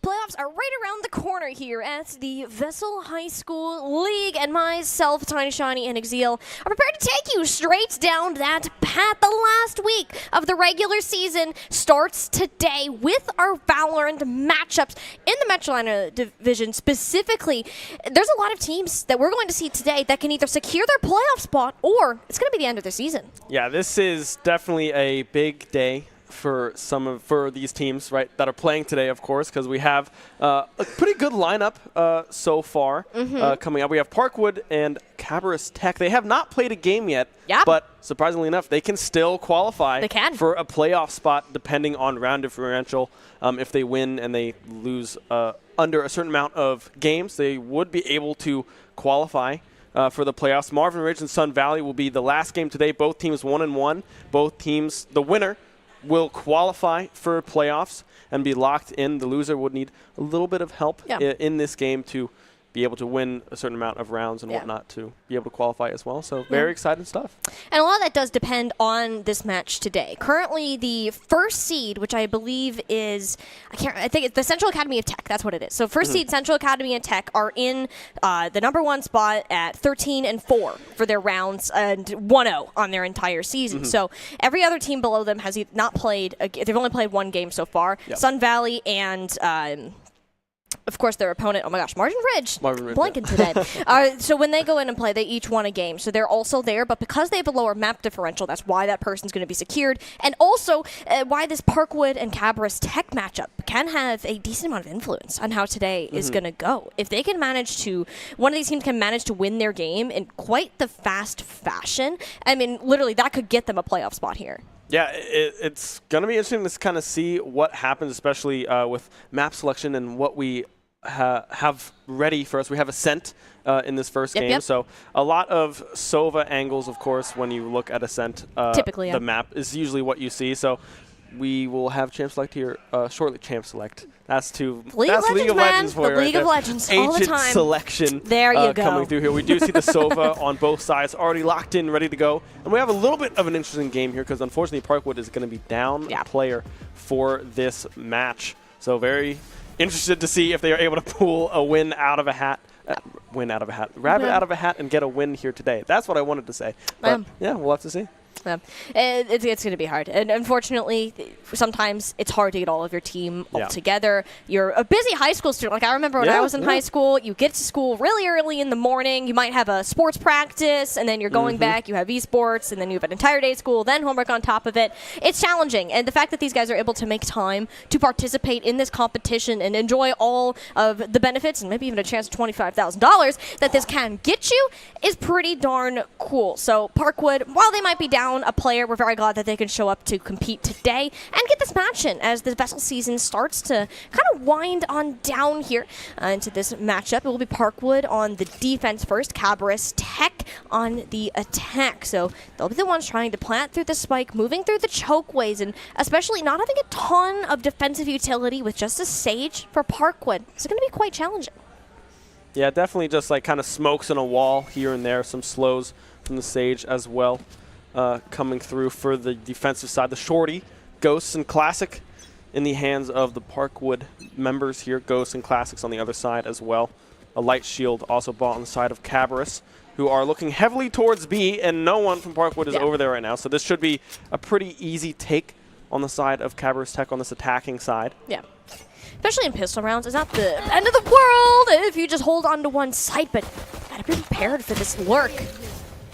Playoffs are right around the corner here at the VESL High School League, and myself, Tiny Shiny, and Exil are prepared to take you straight down that path. The last week of the regular season starts today with our Valorant matchups in the METROLINA division. Specifically, there's a lot of teams that we're going to see today that can either secure their playoff spot or it's going to be the end of their season. Yeah, this is definitely a big day for for these teams, right, that are playing today, of course, because we have a pretty good lineup so far coming up. We have Parkwood and Cabarrus Tech. They have not played a game yet, but surprisingly enough, they can still qualify for a playoff spot depending on round differential. If they win and they lose under a certain amount of games, they would be able to qualify for the playoffs. Marvin Ridge and Sun Valley will be the last game today. Both teams 1-1. Both teams, the winner will qualify for playoffs and be locked in. The loser would need a little bit of help in this game to be able to win a certain amount of rounds and whatnot to be able to qualify as well. So very exciting stuff. And a lot of that does depend on this match today. Currently, the first seed, which I believe is, I think it's the Central Academy of Tech. That's what it is. So first seed, Central Academy of Tech, are in the #1 spot at 13-4 for their rounds and 1-0 on their entire season. So every other team below them has not played. They've only played one game so far. Sun Valley and of course, their opponent, oh my gosh, Marvin Ridge, blanking today. So when they go in and play, they each won a game. So they're also there, but because they have a lower map differential, that's why that person's going to be secured. And also why this Parkwood and Cabarrus Tech matchup can have a decent amount of influence on how today is going to go. If they can manage to, one of these teams can manage to win their game in quite the fast fashion, I mean, literally, that could get them a playoff spot here. Yeah, it's going to be interesting to kind of see what happens, especially with map selection and what we have ready for us. We have Ascent in this first game, so a lot of Sova angles, of course, when you look at Ascent. Typically, the map is usually what you see. So we will have champ select here shortly. Champ select. That's League League of Legends for the you League right of there. Legends all the Ancient time. selection There you go. coming through here. We do see the Sova on both sides already locked in, ready to go. And we have a little bit of an interesting game here because unfortunately Parkwood is going to be down a player for this match. So very interested to see if they are able to pull a win out of a hat. Rabbit out of a hat and get a win here today. That's what I wanted to say. But yeah, we'll have to see. It's going to be hard. And unfortunately, sometimes it's hard to get all of your team all together. You're a busy high school student. Like I remember when I was in high school, you get to school really early in the morning. You might have a sports practice, and then you're going back. You have esports, and then you have an entire day of school, then homework on top of it. It's challenging. And the fact that these guys are able to make time to participate in this competition and enjoy all of the benefits and maybe even a chance of $25,000 that this can get you is pretty darn cool. So Parkwood, while they might be down a player, we're very glad that they can show up to compete today and get this match in as the VESL season starts to kind of wind on down here into this matchup. It will be Parkwood on the defense first, Cabarrus Tech on the attack. So they'll be the ones trying to plant through the spike, moving through the chokeways, and especially not having a ton of defensive utility with just a Sage for Parkwood. It's going to be quite challenging. Yeah, definitely just like kind of smokes on a wall here and there, some slows from the Sage as well. Coming through for the defensive side. The Shorty, Ghosts, and Classic in the hands of the Parkwood members here. Ghosts and Classics on the other side as well. A Light Shield also bought on the side of Cabarrus, who are looking heavily towards B, and no one from Parkwood is over there right now. So this should be a pretty easy take on the side of Cabarrus Tech on this attacking side. Yeah. Especially in pistol rounds. It's not the end of the world if you just hold on to one site, but gotta be prepared for this lurk.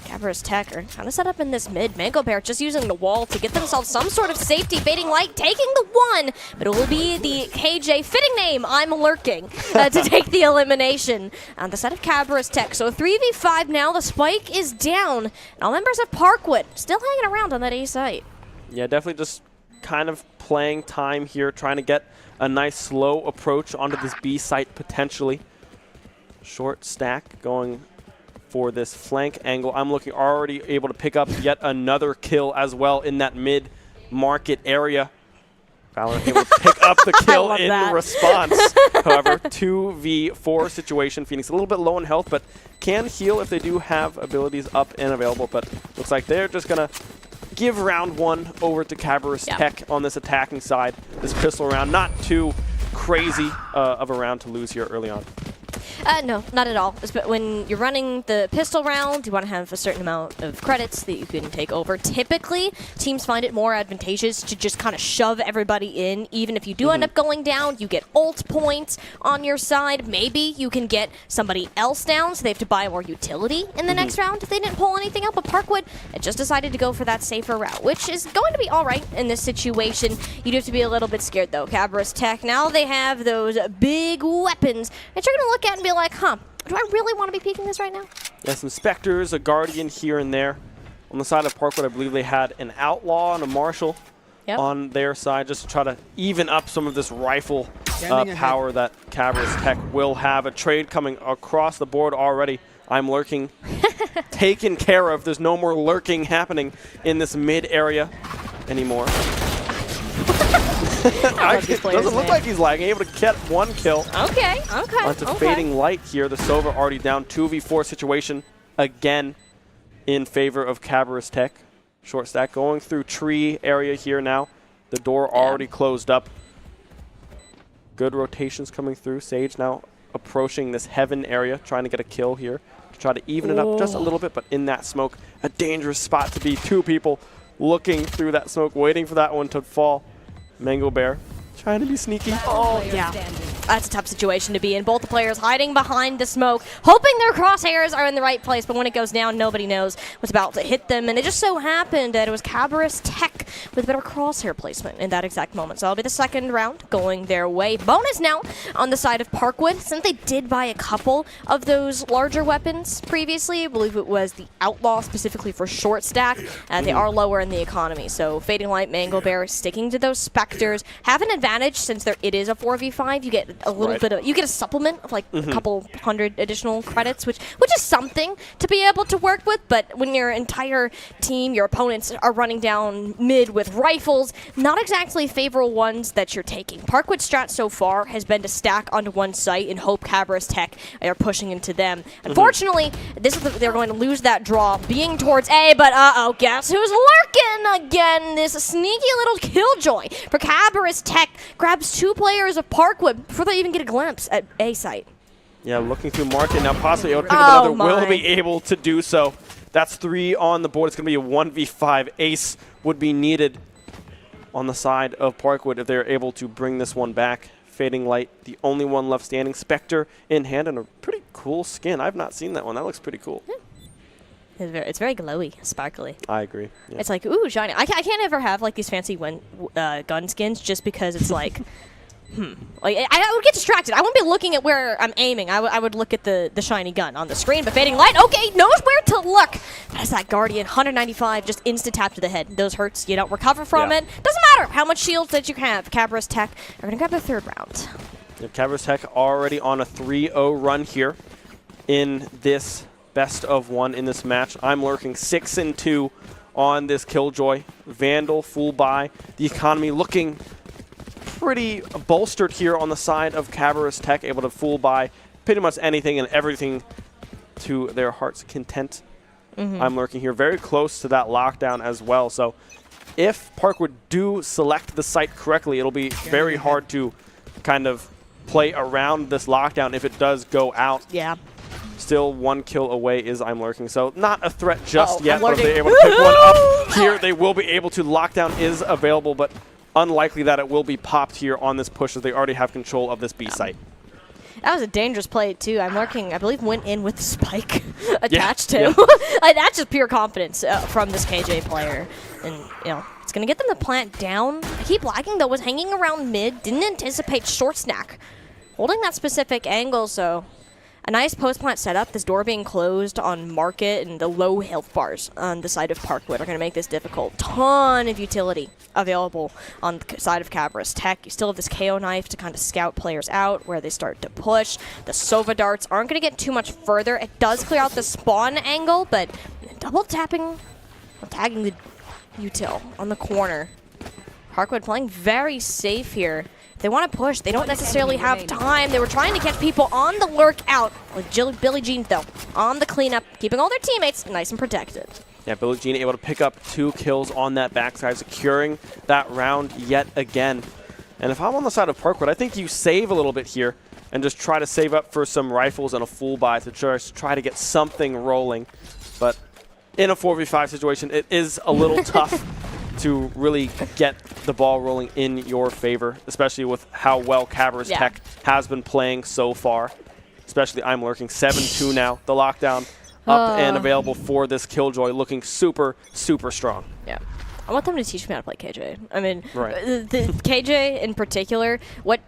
Cabarrus Tech are kind of set up in this mid. Mango Bear just using the wall to get themselves some sort of safety. Fading Light taking the one, but it will be the KJ fitting name, I'm Lurking, to take the elimination on the side of Cabarrus Tech. So 3v5 now. The spike is down. And all members of Parkwood still hanging around on that A site. Yeah, definitely just kind of playing time here, trying to get a nice slow approach onto this B site potentially. Short stack going for this flank angle. I'm looking already able to pick up yet another kill as well in that mid-market area. Valorant able to pick up the kill in response. However, 2v4 situation. Phoenix a little bit low in health, but can heal if they do have abilities up and available. But looks like they're just going to give round one over to Cabarrus Tech on this attacking side. This pistol round, not too crazy of a round to lose here early on. No, not at all. When you're running the pistol round, you want to have a certain amount of credits that you can take over. Typically, teams find it more advantageous to just kind of shove everybody in. Even if you do end up going down, you get ult points on your side. Maybe you can get somebody else down, so they have to buy more utility in the next round if they didn't pull anything out. But Parkwood just decided to go for that safer route, which is going to be all right in this situation. You do have to be a little bit scared, though. Cabarrus Tech, now they have those big weapons that you're going to look at and be like, huh, do I really want to be peeking this right now? Yeah, some Spectres, a Guardian here and there. On the side of Parkwood, I believe they had an Outlaw and a Marshal on their side just to try to even up some of this rifle power that Cabarrus Tech will have. A trade coming across the board already. I'm Lurking. Taken care of. There's no more lurking happening in this mid area anymore. It doesn't look like he's lagging. Able to get one kill. Okay. Onto Fading Light here. The Sova already down. 2v4 situation again in favor of Cabarrus Tech. Short stack going through tree area here now. The door already closed up. Good rotations coming through. Sage now approaching this heaven area, trying to get a kill here to try to even it up just a little bit, but in that smoke, a dangerous spot to be. Two people looking through that smoke, waiting for that one to fall. Mango Bear trying to be sneaky. Oh, yeah. That's a tough situation to be in. Both the players hiding behind the smoke, hoping their crosshairs are in the right place, but when it goes down, nobody knows what's about to hit them. And it just so happened that it was Cabarrus Tech with better crosshair placement in that exact moment. So that'll be the second round going their way. Bonus now on the side of Parkwood, since they did buy a couple of those larger weapons previously. I believe it was the Outlaw specifically for short stack. They are lower in the economy. So Fading Light, Mango Bear sticking to those Spectres. Have an advantage since it is a 4v5. You get a little bit of, you get a supplement of like a couple hundred additional credits, which is something to be able to work with. But when your entire team, your opponents are running down mid mid with rifles. Not exactly favorable ones that you're taking. Parkwood's strat so far has been to stack onto one site and hope Cabarrus Tech are pushing into them. Unfortunately, they're going to lose that draw, being towards A, but uh-oh, guess who's lurking again? This sneaky little killjoy for Cabarrus Tech grabs 2 players of Parkwood before they even get a glimpse at A site. Yeah, looking through market now, possibly able to pick up another. My. Will be able to do so. That's 3 on the board. It's going to be a 1v5. Ace would be needed on the side of Parkwood if they're able to bring this one back. Fading Light, the only one left standing. Spectre in hand and a pretty cool skin. I've not seen that one. That looks pretty cool. Yeah. It's very glowy, sparkly. I agree. Yeah. It's like, ooh, shiny. I can't ever have like these fancy gun skins just because it's like, Like, I would get distracted. I wouldn't be looking at where I'm aiming. I would look at the shiny gun on the screen. But Fading Light, okay, knows where to look. That's that Guardian, 195, just insta-tap to the head. Those hurts, you don't recover from it. Doesn't matter how much shields that you have. Cabarrus Tech are going to grab the 3rd round. Yeah, Cabarrus Tech already on a 3-0 run here in this best of 1 in this match. I'm lurking 6-2 on this Killjoy. Vandal, full buy. The economy looking pretty bolstered here on the side of Cabarrus Tech, able to full buy pretty much anything and everything to their heart's content. I'm lurking here very close to that lockdown as well. So if Parkwood do select the site correctly, it'll be very hard to kind of play around this lockdown if it does go out. Yeah. Still 1 kill away is I'm lurking. So not a threat just yet, but if they're able to pick one up here, they will be able to. Lockdown is available, but unlikely that it will be popped here on this push as they already have control of this B site. That was a dangerous play, too. I'm lurking, I believe, went in with the spike attached to. Yeah. Like, that's just pure confidence from this KJ player. And, you know, it's going to get them to plant down. I keep lagging, though, was hanging around mid. Didn't anticipate short snack. Holding that specific angle, so a nice post-plant setup. This door being closed on market and the low health bars on the side of Parkwood are going to make this difficult. Ton of utility available on the side of Cabarrus Tech. You still have this KO knife to kind of scout players out where they start to push. The Sova darts aren't going to get too much further. It does clear out the spawn angle, but double tapping, tagging the util on the corner. Parkwood playing very safe here. They want to push. They don't necessarily have time. They were trying to catch people on the lurk out. Like Billie Jean, though, on the cleanup, keeping all their teammates nice and protected. Yeah, Billie Jean able to pick up 2 kills on that backside, securing that round yet again. And if I'm on the side of Parkwood, I think you save a little bit here and just try to save up for some rifles and a full buy to just try to get something rolling. But in a 4v5 situation, it is a little tough to really get the ball rolling in your favor, especially with how well Cabarrus Tech has been playing so far. Especially I'm lurking 7-2 now. The lockdown up and available for this Killjoy, looking super, super strong. Yeah. I want them to teach me how to play KJ. I mean, the KJ in particular, what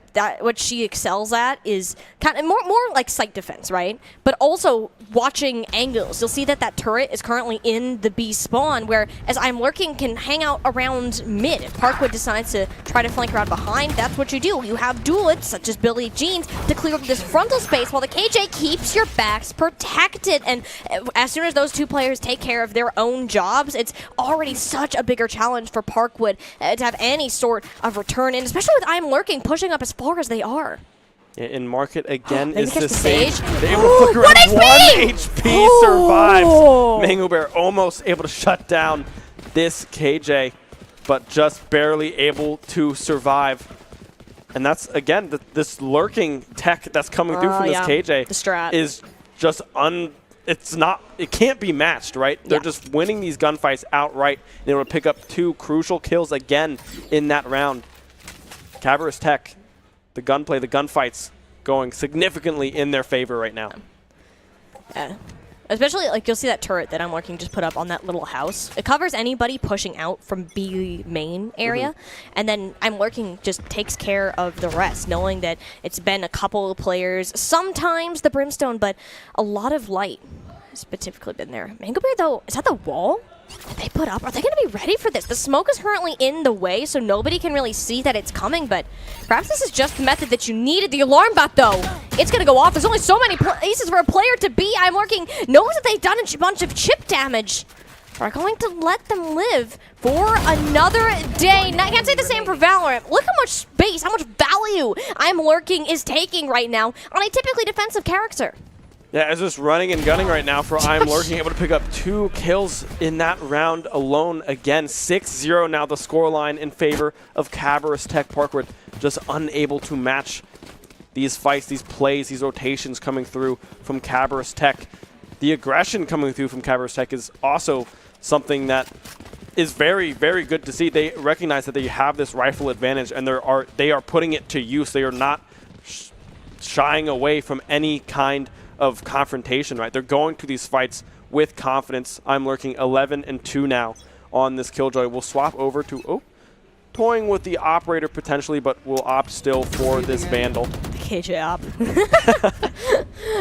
she excels at is kind of more like site defense, right? But also watching angles. You'll see that turret is currently in the B spawn, where as I'm lurking can hang out around mid. If Parkwood decides to try to flank around behind, that's what you do. You have duelists such as Billie Jeans to clear up this frontal space while the KJ keeps your backs protected. And as soon as those 2 players take care of their own jobs, it's already such a bigger challenge for Parkwood to have any sort of return in, especially with I'm lurking pushing up as far as they are. In market again is the the Sage. Sage. They're able to flicker around. 1 HP survives. Mango Bear almost able to shut down this KJ, but just barely able to survive. And that's, again, this lurking tech that's coming through from this KJ the strat is just it can't be matched, right? They're just winning these gunfights outright. They were able to pick up 2 crucial kills again in that round. Cabarrus Tech, the gunplay, the gunfights going significantly in their favor right now. Yeah. Especially, like, you'll see that turret that I'm lurking just put up on that little house. It covers anybody pushing out from B main area, and then I'm lurking just takes care of the rest, knowing that it's been a couple of players, sometimes the Brimstone, but a lot of light has specifically been there. Mango Bear, though, is that the wall that they put up? Are they going to be ready for this? The smoke is currently in the way, so nobody can really see that it's coming, but perhaps this is just the method that you needed. The alarm bot, though, it's going to go off. There's only so many places for a player to be. I'm lurking knows that they've done a bunch of chip damage. are going to let them live for another day. Now, I can't say the same for Valorant. Look how much space, how much value I'm Lurking is taking right now on a typically defensive character. Yeah, it's just running and gunning right now for I'm Lurking, able to pick up 2 kills in that round alone. Again, 6-0 now the scoreline in favor of Cabarrus Tech. Parkwood just unable to match these fights, these plays, these rotations coming through from Cabarrus Tech. The aggression coming through from Cabarrus Tech is also something that is very, very good to see. They recognize that they have this rifle advantage, and they are putting it to use. They are not shying away from any kind of confrontation, right? They're going to these fights with confidence. I'm Lurking 11-2 now on this Killjoy. We'll swap over to, toying with the operator potentially, but we'll opt still for this Vandal. KJ op.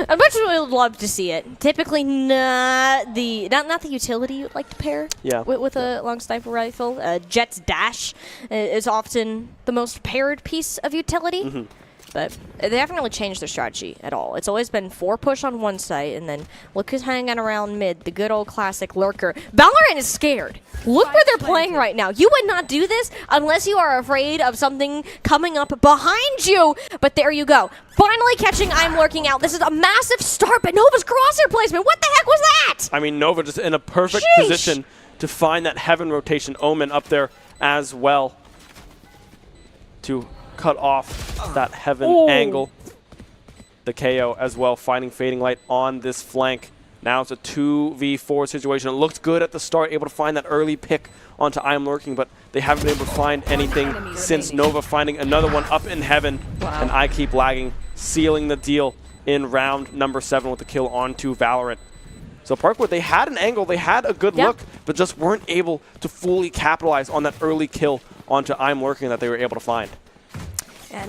I much would love to see it. Typically not the utility you'd like to pair with a long sniper rifle. Jet's Dash is often the most paired piece of utility. But they haven't really changed their strategy at all. It's always been 4 push on one site, and then look who's hanging around mid, the good old classic Lurker. Valorant is scared. Look where they're playing right now. You would not do this unless you are afraid of something coming up behind you. But there you go. Finally catching I'm Lurking out. This is a massive start, but Nova's crosshair placement. What the heck was that? I mean, Nova just in a perfect position to find that Heaven rotation. Omen up there as well to cut off that Heaven angle. The KO as well, finding Fading Light on this flank. Now it's a 2v4 situation. It looked good at the start, able to find that early pick onto I'm Lurking, but they haven't been able to find anything since Nova finding another one up in Heaven. And I Keep Lagging, sealing the deal in round number 7 with the kill onto Valorant. So Parkwood, they had an angle, they had a good look, but just weren't able to fully capitalize on that early kill onto I'm Lurking that they were able to find.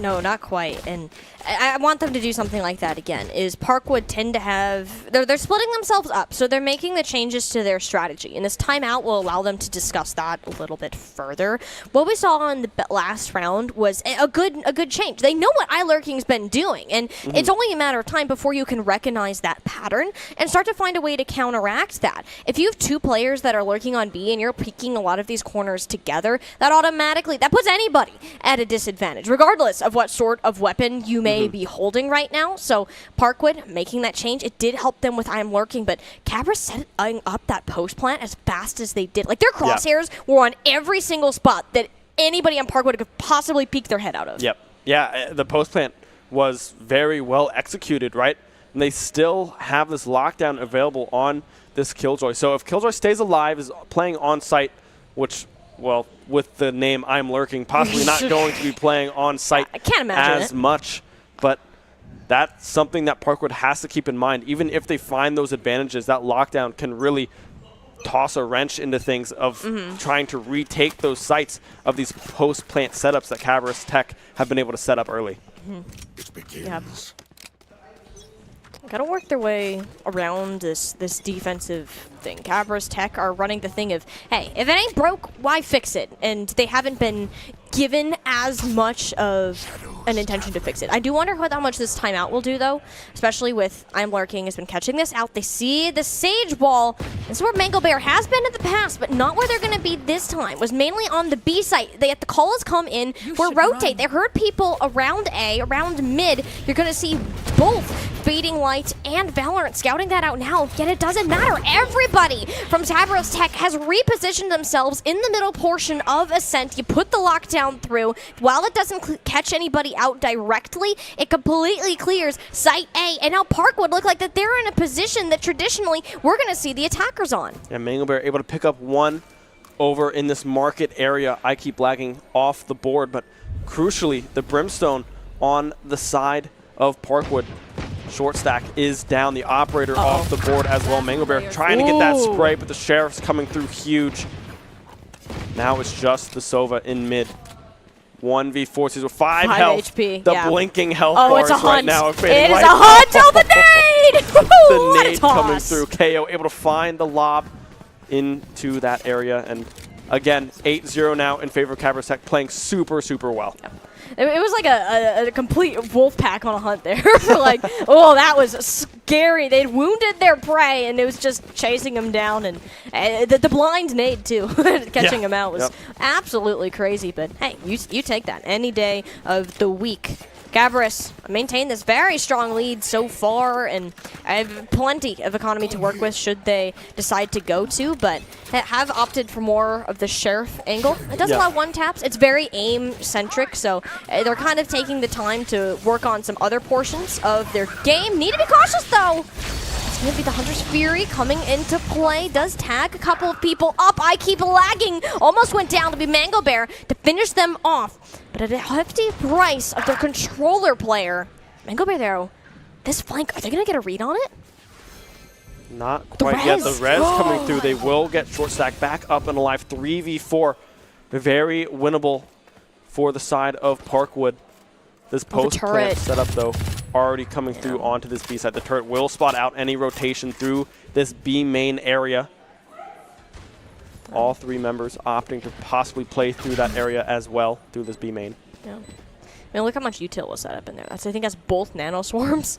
No, not quite. And I want them to do something like that again. Is Parkwood tend to have... They're splitting themselves up, so they're making the changes to their strategy. And this timeout will allow them to discuss that a little bit further. What we saw in the last round was a good change. They know what iLurking's been doing, and it's only a matter of time before you can recognize that pattern and start to find a way to counteract that. If you have 2 players that are lurking on B and you're peeking a lot of these corners together, that puts anybody at a disadvantage, regardless of what sort of weapon you may be holding right now. So Parkwood making that change, it did help them with I'm Lurking, but Cabarrus setting up that post plant as fast as they did. Like, their crosshairs were on every single spot that anybody on Parkwood could possibly peek their head out of. Yeah, the post plant was very well executed, right? And they still have this lockdown available on this Killjoy. So if Killjoy stays alive, is playing on site, which, well, with the name I'm Lurking, possibly not going to be playing on site as much. But that's something that Parkwood has to keep in mind. Even if they find those advantages, that lockdown can really toss a wrench into things of trying to retake those sites of these post-plant setups that Cabarrus Tech have been able to set up early. It begins. Gotta work their way around this defensive thing. Cabarrus Tech are running the thing of, hey, if it ain't broke, why fix it? And they haven't been given as much of an intention to fix it. I do wonder how much this timeout will do, though, especially with I'm Lurking has been catching this out. They see the Sage Wall. This is where Mango Bear has been in the past, but not where they're going to be this time. Was mainly on the B site. The call has come in for rotate. They heard people around A, around mid. You're going to see both Fading Light and Valorant scouting that out now, yet it doesn't matter. Everybody from Cabarrus Tech has repositioned themselves in the middle portion of Ascent. You put the lockdown through. While it doesn't catch anybody out directly, it completely clears Site A, and now Parkwood look like that they're in a position that traditionally we're going to see the attackers on. And Mango Bear able to pick up one over in this market area. I Keep Lagging off the board, but crucially, the Brimstone on the side of Parkwood. Short stack is down. The operator off the board as well. Mango Bear trying to get that spray, but the Sheriff's coming through huge. Now it's just the Sova in mid. 1v4, sees with 5 health. HP, the blinking health bars it's a hunt. right now. It is a hunt. Oh, the nade! The nade coming through. KO able to find the lob into that area. And again, 8-0 now in favor of Cabarrus Tech, playing super, super well. it was like a complete wolf pack on a hunt there. For like, oh, that was scary. They'd wounded their prey, and it was just chasing them down. And the blind nade, too, catching them out was absolutely crazy. But hey, you take that any day of the week. Cabarrus maintained this very strong lead so far, and I have plenty of economy to work with should they decide to go to, but have opted for more of the sheriff angle. It does allow one-taps. It's very aim-centric, so they're kind of taking the time to work on some other portions of their game. Need to be cautious, though. It's going to be the Hunter's Fury coming into play. Does tag a couple of people up. I keep lagging. Almost went down to be Mango Bear to finish them off. But at a hefty price of their controller player. Mango Bear, though, this flank, are they going to get a read on it? Not quite yet. The res coming through. They will get short stack back up and alive. 3v4. Very winnable for the side of Parkwood. This post-plant setup, though, already coming through onto this B side. The turret will spot out any rotation through this B main area. All three members opting to possibly play through that area as well, through this B main. Yeah. I mean, look how much util was set up in there. I think that's both nano swarms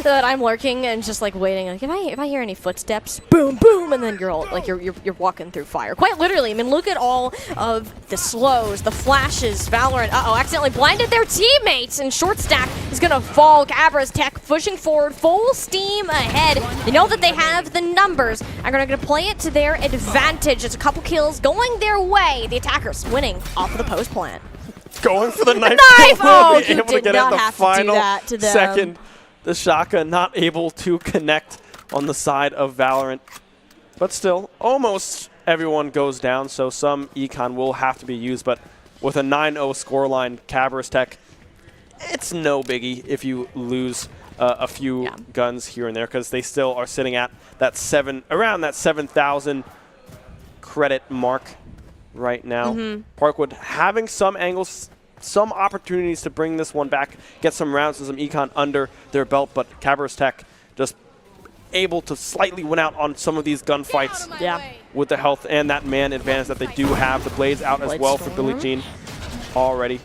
that I'm lurking and just like waiting. Like if I hear any footsteps, boom, boom, and then you're all like you're walking through fire. Quite literally. I mean, look at all of the slows, the flashes. Valorant, accidentally blinded their teammates, and short stack is gonna fall. Cabarrus Tech pushing forward, full steam ahead. They know that they have the numbers. Are gonna play it to their advantage. It's a couple kills going their way. The attackers winning off of the post plant. Going for the knife. Oh, be able to get not it the have final to do that to them. second. The Shaka not able to connect on the side of Valorant. But still, almost everyone goes down, so some econ will have to be used. But with a 9-0 scoreline, Cabarrus Tech, it's no biggie if you lose a few guns here and there, because they still are sitting at that around that 7,000 credit mark right now. Parkwood having some angles, some opportunities to bring this one back, get some rounds and some econ under their belt, but Cabarrus Tech just able to slightly win out on some of these gunfights with the health and that man advantage that they do have. The Blades out as well for Billie Jean, already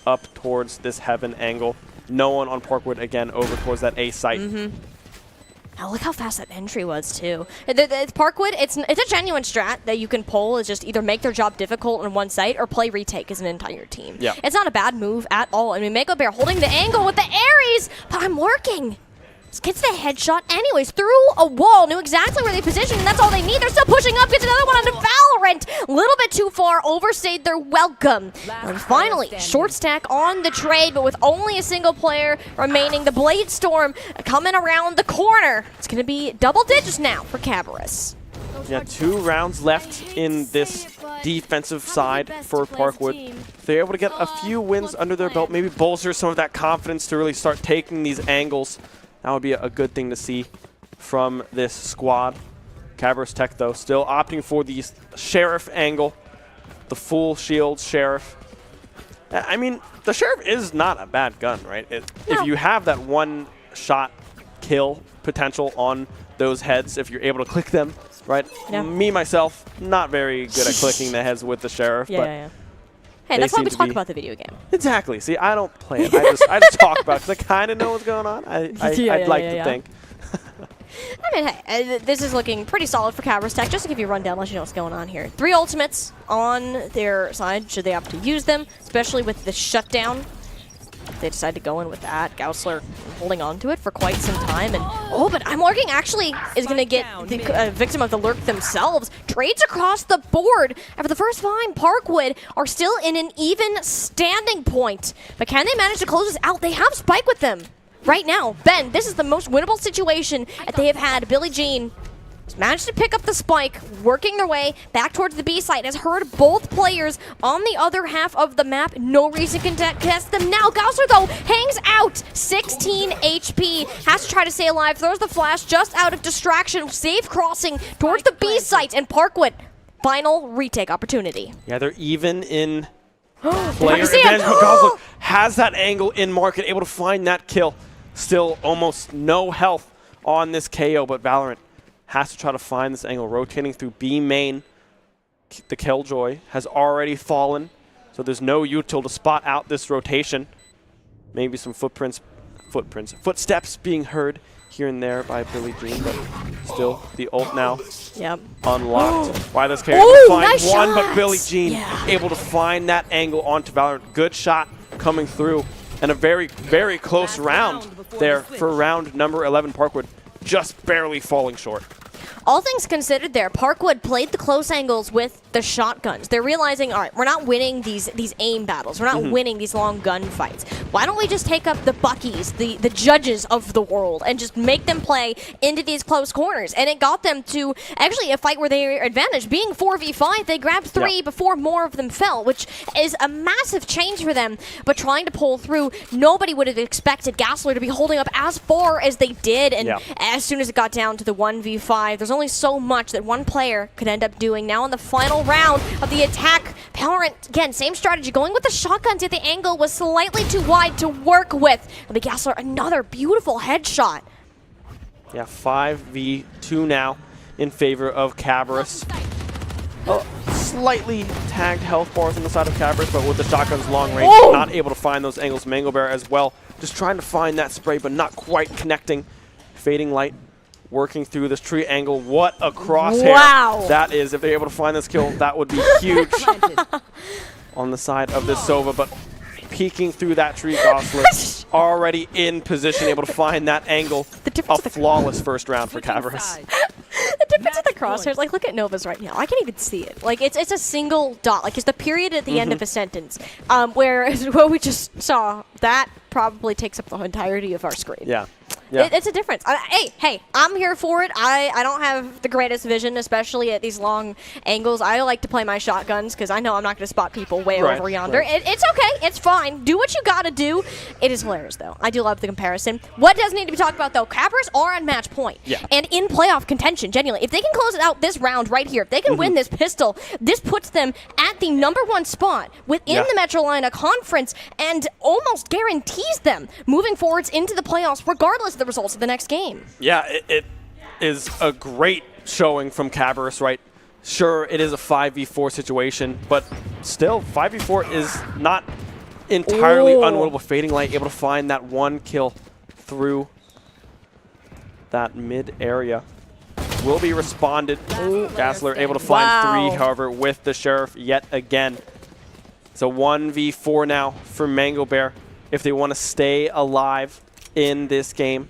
up towards this heaven angle. No one on Parkwood again over towards that A site. Oh, look how fast that entry was, too. Parkwood, it's a genuine strat that you can pull, is just either make their job difficult on one site or play retake as an entire team. It's not a bad move at all. I mean, Mango Bear holding the angle with the Aries, but I'm working. Gets the headshot anyways, through a wall, knew exactly where they positioned, and that's all they need. They're still pushing up, gets another one onto Valorant. A little bit too far, overstayed their welcome. And finally, short stack on the trade, but with only a single player remaining, the Blade Storm coming around the corner. It's going to be double digits now for Cabarrus. Yeah, 2 rounds left in this defensive side for Parkwood. If they're able to get a few wins under their belt, maybe bolster some of that confidence to really start taking these angles, that would be a good thing to see from this squad. Cabarrus Tech, though, still opting for the Sheriff angle, the full shield Sheriff. I mean, the Sheriff is not a bad gun, right? If you have that one-shot kill potential on those heads, if you're able to click them, right? Me, myself, not very good at clicking the heads with the Sheriff. Hey, that's why we talk about the video game. Exactly. See, I don't play it. I just talk about it because I kind of know what's going on. I'd like to think. I mean, hey, this is looking pretty solid for Cabarrus Tech. Just to give you a rundown, let you know what's going on here. 3 ultimates on their side, should they opt to use them, especially with the shutdown. They decide to go in with that. Gaussler holding on to it for quite some time. And but I'm Lurking actually is going to get the victim of the lurk themselves. Trades across the board. And for the first time, Parkwood are still in an even standing point. But can they manage to close this out? They have Spike with them right now. Ben, this is the most winnable situation that they have had. Billie Jean managed to pick up the spike, working their way back towards the B site, has heard both players on the other half of the map. No reason to contest them now. Gaussler, though, hangs out. 16 HP. Has to try to stay alive. Throws the flash just out of distraction. Safe crossing towards the B site. And Parkwood, final retake opportunity. Yeah, they're even in player advantage. Gaussler has that angle in market, able to find that kill. Still almost no health on this KO, but Valorant has to try to find this angle, rotating through B main. The Killjoy has already fallen. So there's no util to spot out this rotation. Maybe some footsteps being heard here and there by Billie Jean, but still the ult now unlocked by this character. Find nice one, shot. but Billie Jean able to find that angle onto Valorant. Good shot coming through, and a very, very close round there for round number 11. Parkwood just barely falling short. All things considered there, Parkwood played the close angles with the shotguns. They're realizing, all right, we're not winning these aim battles. We're not winning these long gun fights. Why don't we just take up the Buckies, the judges of the world, and just make them play into these close corners? And it got them to actually a fight where they were advantaged. Being 4v5, they grabbed 3 before more of them fell, which is a massive change for them. But trying to pull through, nobody would have expected Gassler to be holding up as far as they did. And as soon as it got down to the 1v5, there's only so much that one player could end up doing. Now in the final round of the attack, Valorant, again, same strategy, going with the shotguns, yet the angle was slightly too wide to work with. And the Gassler, another beautiful headshot. Yeah, 5v2 now in favor of Cabarrus. Slightly tagged health bars on the side of Cabarrus, but with the shotgun's long range, not able to find those angles. Mango Bear as well, just trying to find that spray, but not quite connecting. Fading Light working through this tree angle. What a crosshair that is. If they're able to find this kill, that would be huge on the side of this Sova. But peeking through that tree, Gosler already in position, able to find that angle. A flawless first round for Cabarrus. The difference of the crosshairs, like look at Nova's right now. I can't even see it. Like it's a single dot. Like it's the period at the end of a sentence. Whereas what we just saw, that probably takes up the entirety of our screen. Yeah. It's a difference. Hey, I'm here for it. I don't have the greatest vision, especially at these long angles. I like to play my shotguns because I know I'm not going to spot people way over yonder. It's okay. It's fine. Do what you got to do. It is hilarious, though. I do love the comparison. What does need to be talked about, though? Cabarrus are on match point and in playoff contention, genuinely. If they can close it out this round right here, if they can win this pistol, this puts them at the #1 spot within the METROLINA conference and almost guarantees them moving forwards into the playoffs, regardless of the results of the next game. Yeah, it is a great showing from Cabarrus, right? Sure, it is a 5v4 situation, but still, 5v4 is not entirely unwinnable. Fading Light able to find that one kill through that mid area. Will be responded. Gassler able to find 3, however, with the Sheriff yet again. It's a 1v4 now for Mango Bear if they want to stay alive in this game.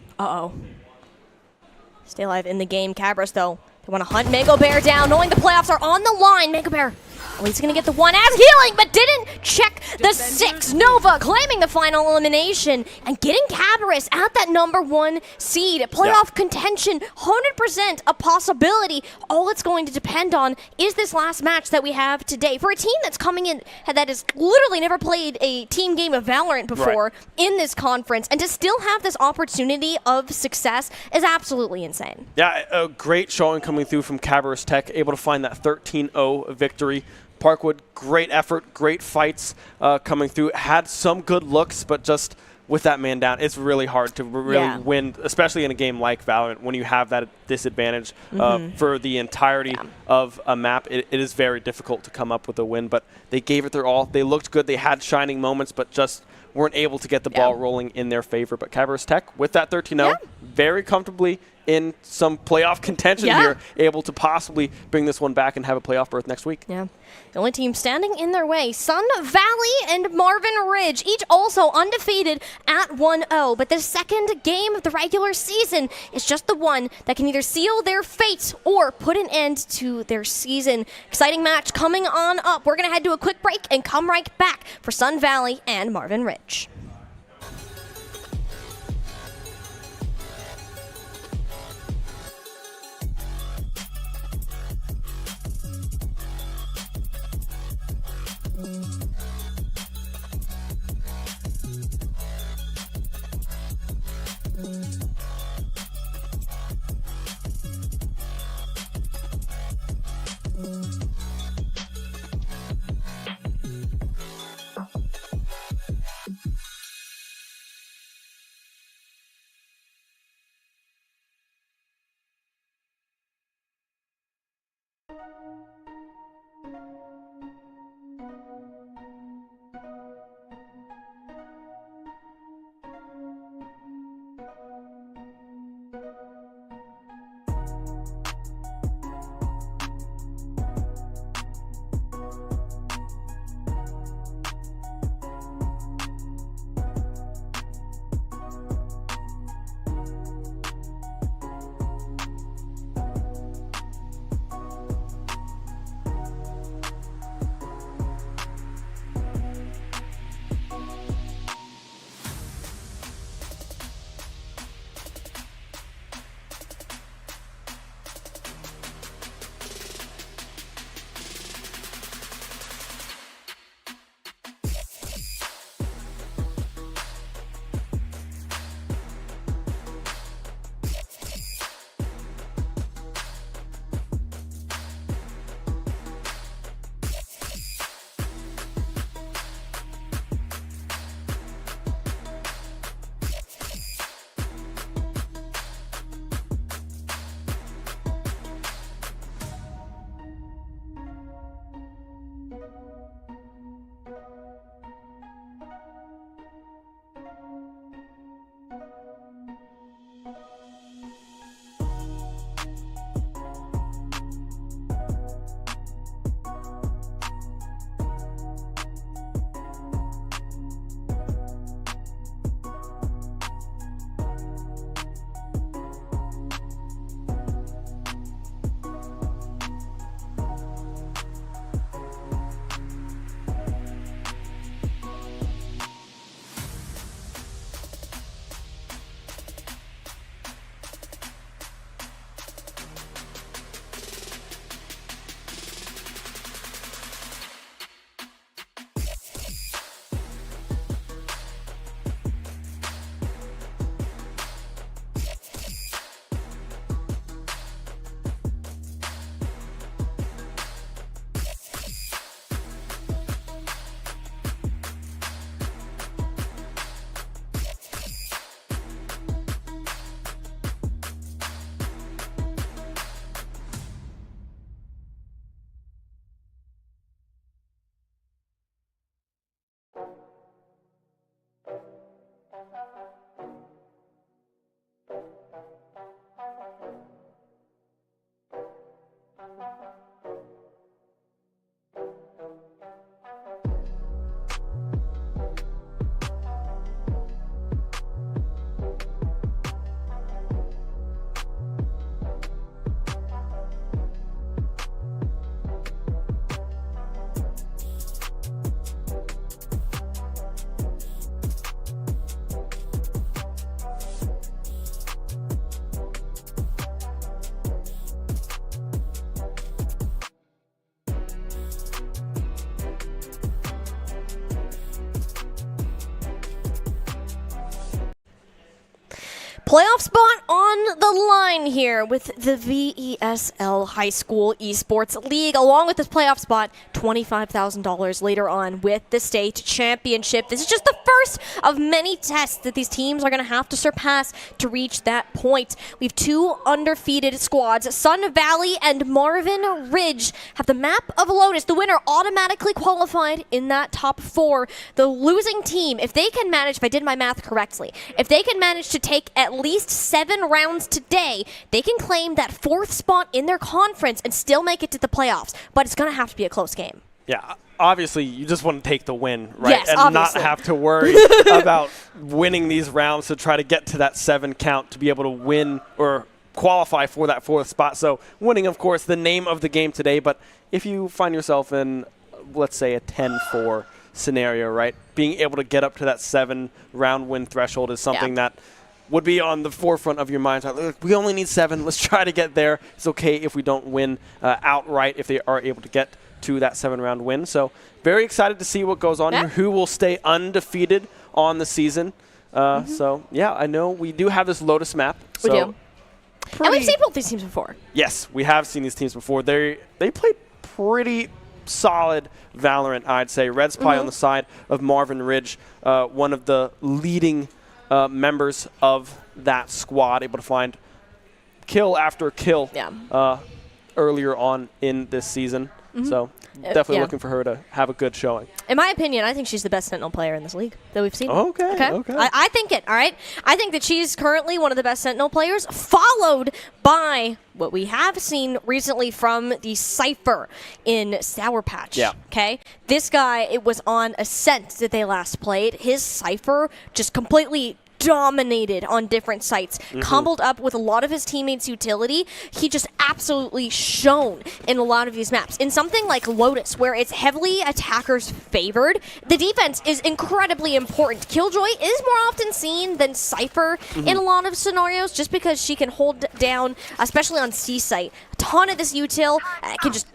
Stay alive in the game. Cabarrus, though, they want to hunt Mango Bear down, knowing the playoffs are on the line. Mango Bear, at least going to get the 1 as healing, but didn't check the 6. Nova claiming the final elimination and getting Cabarrus at that #1 seed. Playoff contention, 100% a possibility. All it's going to depend on is this last match that we have today. For a team that's coming in that has literally never played a team game of Valorant before in this conference, and to still have this opportunity of success is absolutely insane. Yeah, a great showing coming through from Cabarrus Tech, able to find that 13-0 victory. Parkwood, great effort, great fights coming through. Had some good looks, but just with that man down, it's really hard to really win, especially in a game like Valorant, when you have that disadvantage for the entirety of a map. It is very difficult to come up with a win, but they gave it their all. They looked good. They had shining moments, but just weren't able to get the ball rolling in their favor. But Cabarrus Tech, with that 13-0, very comfortably in some playoff contention here, able to possibly bring this one back and have a playoff berth next week. The only team standing in their way, Sun Valley and Marvin Ridge, each also undefeated at 1-0. But the second game of the regular season is just the one that can either seal their fate or put an end to their season. Exciting match coming on up. We're going to head to a quick break and come right back for Sun Valley and Marvin Ridge. Playoff spot on the line here with the VESL High School Esports League. Along with this playoff spot, $25,000 later on with the state championship. This is just the first of many tests that these teams are going to have to surpass to reach that point. We have two undefeated squads. Sun Valley and Marvin Ridge have the map of Lotus. The winner automatically qualified in that top four. The losing team, if they can manage, if I did my math correctly, if they can manage to take at least 7 rounds today, they can claim that 4th spot in their conference and still make it to the playoffs. But it's going to have to be a close game. Yeah, obviously, you just want to take the win, right? Yes, and obviously. not have to worry about winning these rounds to try to get to that 7 count to be able to win or qualify for that 4th spot. So winning, of course, the name of the game today. But if you find yourself in, let's say, a 10-4 scenario, right, being able to get up to that 7-round win threshold is something that would be on the forefront of your mind. Look, we only need 7. Let's try to get there. It's okay if we don't win outright if they are able to get to that 7-round win. So very excited to see what goes on here, who will stay undefeated on the season. So, yeah, I know we do have this Lotus map. We do. And we've seen both these teams before. Yes, we have seen these teams before. They play pretty solid Valorant, I'd say. Red Spy on the side of Marvin Ridge, one of the leading members of that squad, able to find kill after kill earlier on in this season. So definitely looking for her to have a good showing. In my opinion, I think she's the best Sentinel player in this league that we've seen. Okay. I think it, all right? I think that she's currently one of the best Sentinel players, followed by what we have seen recently from the Cypher in Sour Patch. Yeah. Okay? This guy, it was on Ascent that they last played. His Cypher just completely dominated on different sites, comboed up with a lot of his teammates' utility. He just absolutely shone in a lot of these maps. In something like Lotus, where it's heavily attackers favored, the defense is incredibly important. Killjoy is more often seen than Cypher in a lot of scenarios, just because she can hold down, especially on C site, a ton of this util, can just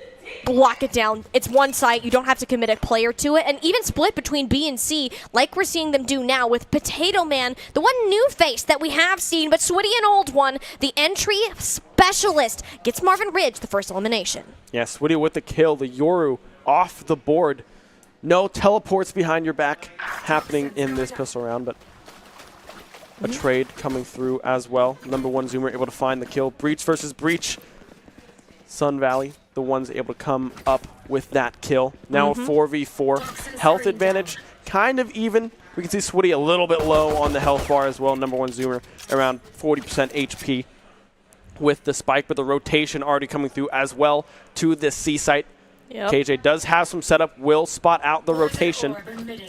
block it down. It's one site. You don't have to commit a player to it. And even split between B and C, like we're seeing them do now with Potato Man, the one new face that we have seen, but Switty an old one, the entry specialist, gets Marvin Ridge the first elimination. Yeah, Switty with the kill. The Yoru off the board. No teleports behind your back happening in this pistol round, but a trade coming through as well. Number 1 Zoomer able to find the kill. Breach versus Breach. Sun Valley, the ones able to come up with that kill. Now a 4v4 health advantage, kind of even. We can see Switty a little bit low on the health bar as well. Number 1 Zoomer around 40% HP with the spike, but the rotation already coming through as well to this C site. KJ does have some setup, will spot out the rotation,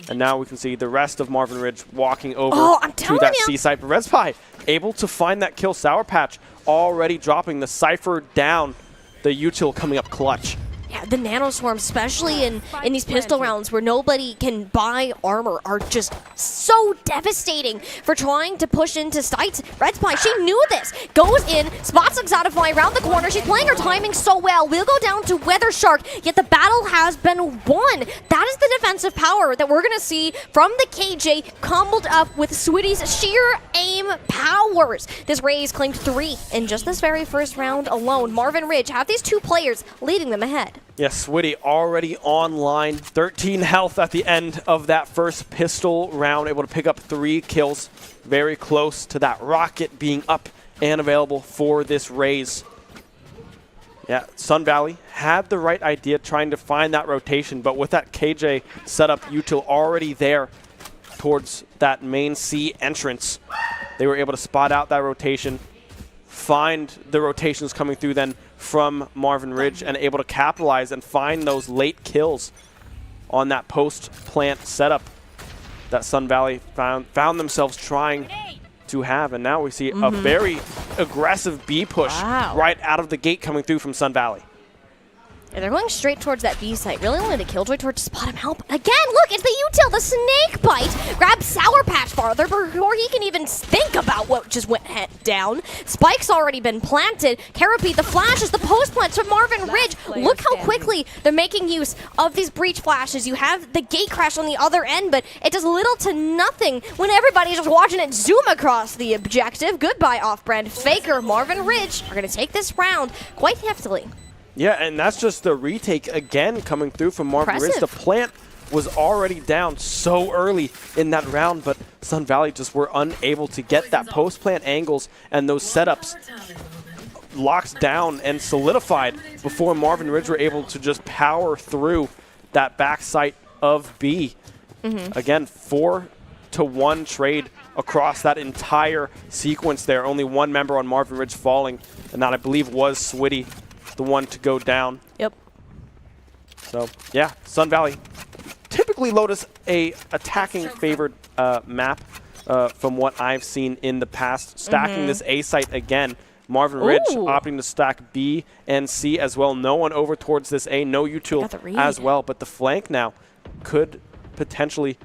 and now we can see the rest of Marvin Ridge walking over to that C site. But Red Spy able to find that kill. Sour Patch already dropping the Cypher down. The util coming up clutch. Yeah, the nanoswarms, especially in these pistol rounds where nobody can buy armor, are just so devastating for trying to push into sights. Red Spy, she knew this. Goes in, spots Exotify around the corner. She's playing her timing so well. We'll go down to Weather Shark, yet the battle has been won. That is the defensive power that we're going to see from the KJ, comboed up with Switty's sheer aim powers. This Raze claimed 3 in just this very first round alone. Marvin Ridge have these 2 players leading them ahead. Yes, Switty already online. 13 health at the end of that first pistol round, able to pick up 3 kills. Very close to that rocket being up and available for this Raze. Yeah, Sun Valley had the right idea trying to find that rotation, but with that KJ setup, util already there towards that main C entrance, they were able to spot out that rotation, find the rotations coming through then from Marvin Ridge, and able to capitalize and find those late kills on that post-plant setup that Sun Valley found themselves trying to have. And now we see a very aggressive B push right out of the gate coming through from Sun Valley. Yeah, they're going straight towards that B site. Really wanted to Killjoy towards spot him out. But again, look, it's the util, the snake bite. Grabs Sour Patch farther before he can even think about what just went down. Spike's already been planted. Carapi, the flashes, the post plants from Marvin Ridge. Look how quickly they're making use of these breach flashes. You have the gate crash on the other end, but it does little to nothing when everybody's just watching it zoom across the objective. Goodbye, off-brand Faker. Marvin Ridge are going to take this round quite heftily. Yeah, and that's just the retake again coming through from Marvin Ridge. The plant was already down so early in that round, but Sun Valley just were unable to get that post-plant angles and those setups locked down and solidified before Marvin Ridge were able to just power through that back site of B. Again, 4-to-1 trade across that entire sequence there. Only one member on Marvin Ridge falling, and that I believe was Switty, the one to go down. Yep. So, yeah, Sun Valley. Typically Lotus a attacking favored map from what I've seen in the past. Stacking this A site again. Marvin Ridge opting to stack B and C as well. No one over towards this A. No util as well. But the flank now could potentially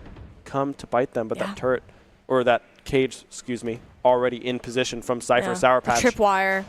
come to bite them. But that turret, or that cage, excuse me, already in position from Cypher Sour Patch. Tripwire.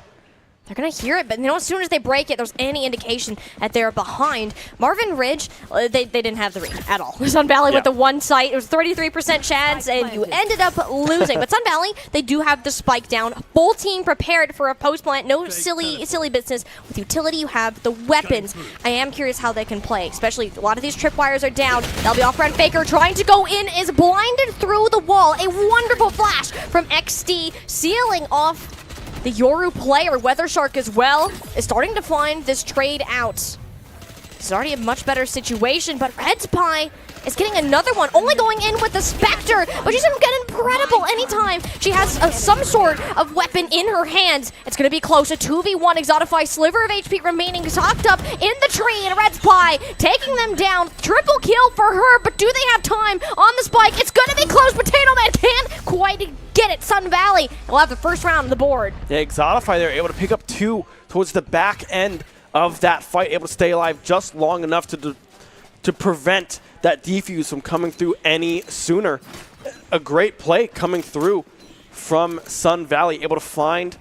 They're going to hear it, but you know, as soon as they break it, there's any indication that they're behind. Marvin Ridge, they didn't have the read at all. Sun Valley with the one site. It was 33% chance, and you ended up losing. But Sun Valley, they do have the spike down. Full team prepared for a post plant. No silly business. With utility, you have the weapons. I am curious how they can play, especially a lot of these tripwires are down. They'll be off-brand Faker trying to go in, is blinded through the wall. A wonderful flash from XD, sealing off the Yoru player. Weather Shark as well is starting to find this trade out. This is already a much better situation, but Red Spy is getting another one, only going in with the Spectre, but she's going to get incredible anytime she has some sort of weapon in her hands. It's going to be close, a 2v1 Exotify, sliver of HP remaining, socked up in the tree, and Red Spy taking them down. Triple kill for her, but do they have time on the spike? It's going to be close. Potato Man can't quite get it. Sun Valley will have the first round on the board. Yeah, Exotify, they're able to pick up 2 towards the back end of that fight, able to stay alive just long enough to prevent that defuse from coming through any sooner. A great play coming through from Sun Valley, able to find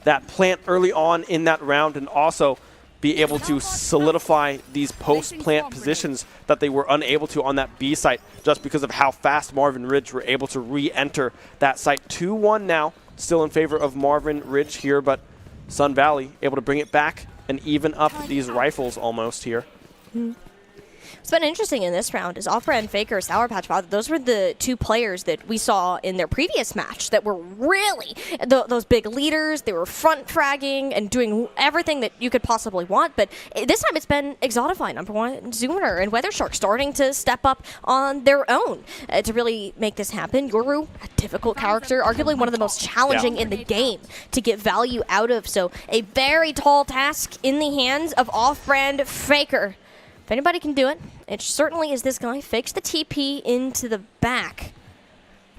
that plant early on in that round and also be able to solidify these post-plant positions that they were unable to on that B site just because of how fast Marvin Ridge were able to re-enter that site. 2-1 now, still in favor of Marvin Ridge here, but Sun Valley able to bring it back and even up these rifles almost here. What's been interesting in this round is off-brand Faker, Sour Patch, those were the two players that we saw in their previous match that were really those big leaders. They were front fragging and doing everything that you could possibly want. But this time it's been Exotify, number one, Zoomer, and Weather Shark starting to step up on their own to really make this happen. Yoru, a difficult character, arguably one of the most challenging in the game to get value out of. So a very tall task in the hands of off-brand Faker. If anybody can do it, it certainly is this guy. Fakes the TP into the back.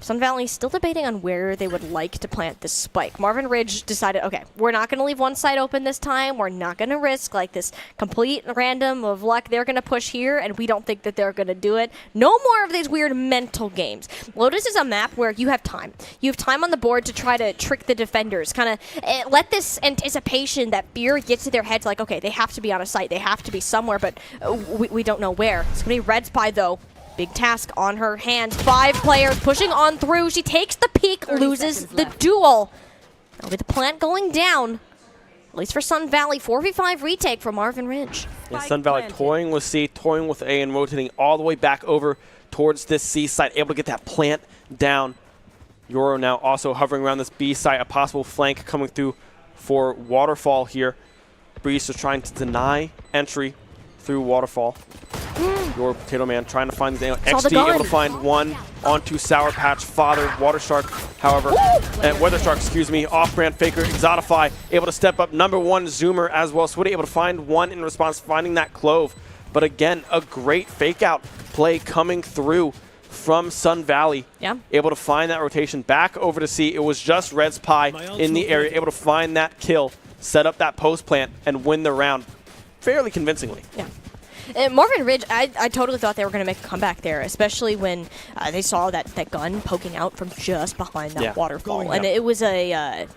Sun Valley still debating on where they would like to plant this spike. Marvin Ridge decided, okay, we're not going to leave one side open this time. We're not going to risk like this complete random of luck. They're going to push here, and we don't think that they're going to do it. No more of these weird mental games. Lotus is a map where you have time. You have time on the board to try to trick the defenders. Kind of let this anticipation, that fear get to their heads like, okay, they have to be on a site. They have to be somewhere, but we don't know where. It's going to be Red Spy, though. Big task on her hands. 5 players pushing on through. She takes the peek, loses the duel. That'll be the plant going down. At least for Sun Valley. 4v5 retake for Marvin Ridge. Yeah, Sun Valley toying with C, toying with A, and rotating all the way back over towards this C site. Able to get that plant down. Yoru now also hovering around this B site. A possible flank coming through for Waterfall here. Breeze is trying to deny entry through Waterfall. Your Potato Man trying to find the XD, able to find one onto Sour Patch Father. Water Shark, however, and Weather Shark, excuse me, off-brand Faker, Exotify, able to step up. Number 1 Zoomer as well. Switty able to find one in response, finding that Clove. But again, a great fake-out play coming through from Sun Valley. Yeah. Able to find that rotation back over to C. It was just Red Spy in the area, able to find that kill, set up that post plant, and win the round. fairly convincingly. Yeah. Marvin Ridge, I totally thought they were going to make a comeback there, especially when they saw that gun poking out from just behind that waterfall. And it was a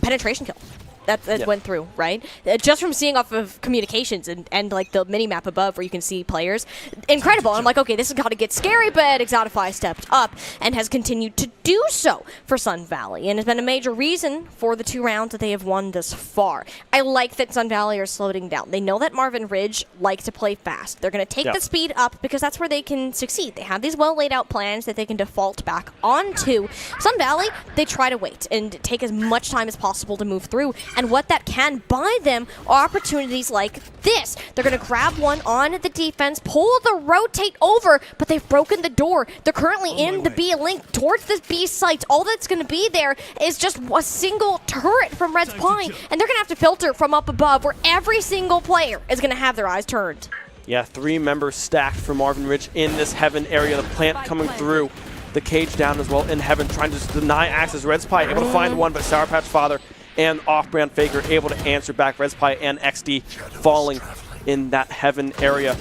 penetration kill that went through, right? Just from seeing off of communications and like the mini map above where you can see players. Incredible. And I'm like, okay, this is got to get scary, but Exotify stepped up and has continued to do so for Sun Valley and has been a major reason for the 2 rounds that they have won thus far. I like that Sun Valley are slowing down. They know that Marvin Ridge like to play fast. They're going to take the speed up because that's where they can succeed. They have these well laid out plans that they can default back onto. Sun Valley, they try to wait and take as much time as possible to move through. And what that can buy them are opportunities like this. They're going to grab one on the defense, pull the rotate over, but they've broken the door. They're currently in the B link towards this B site. All that's going to be there is just a single turret from Red Pine, and they're going to have to filter from up above where every single player is going to have their eyes turned. Yeah, 3 members stacked for Marvin Ridge in this Heaven area. The plant coming through. The cage down as well in Heaven, trying to just deny access. Red Spy able to find one, but Sour Patch Father and Off-Brand Faker able to answer back. Red Spy and XD falling in that Heaven area.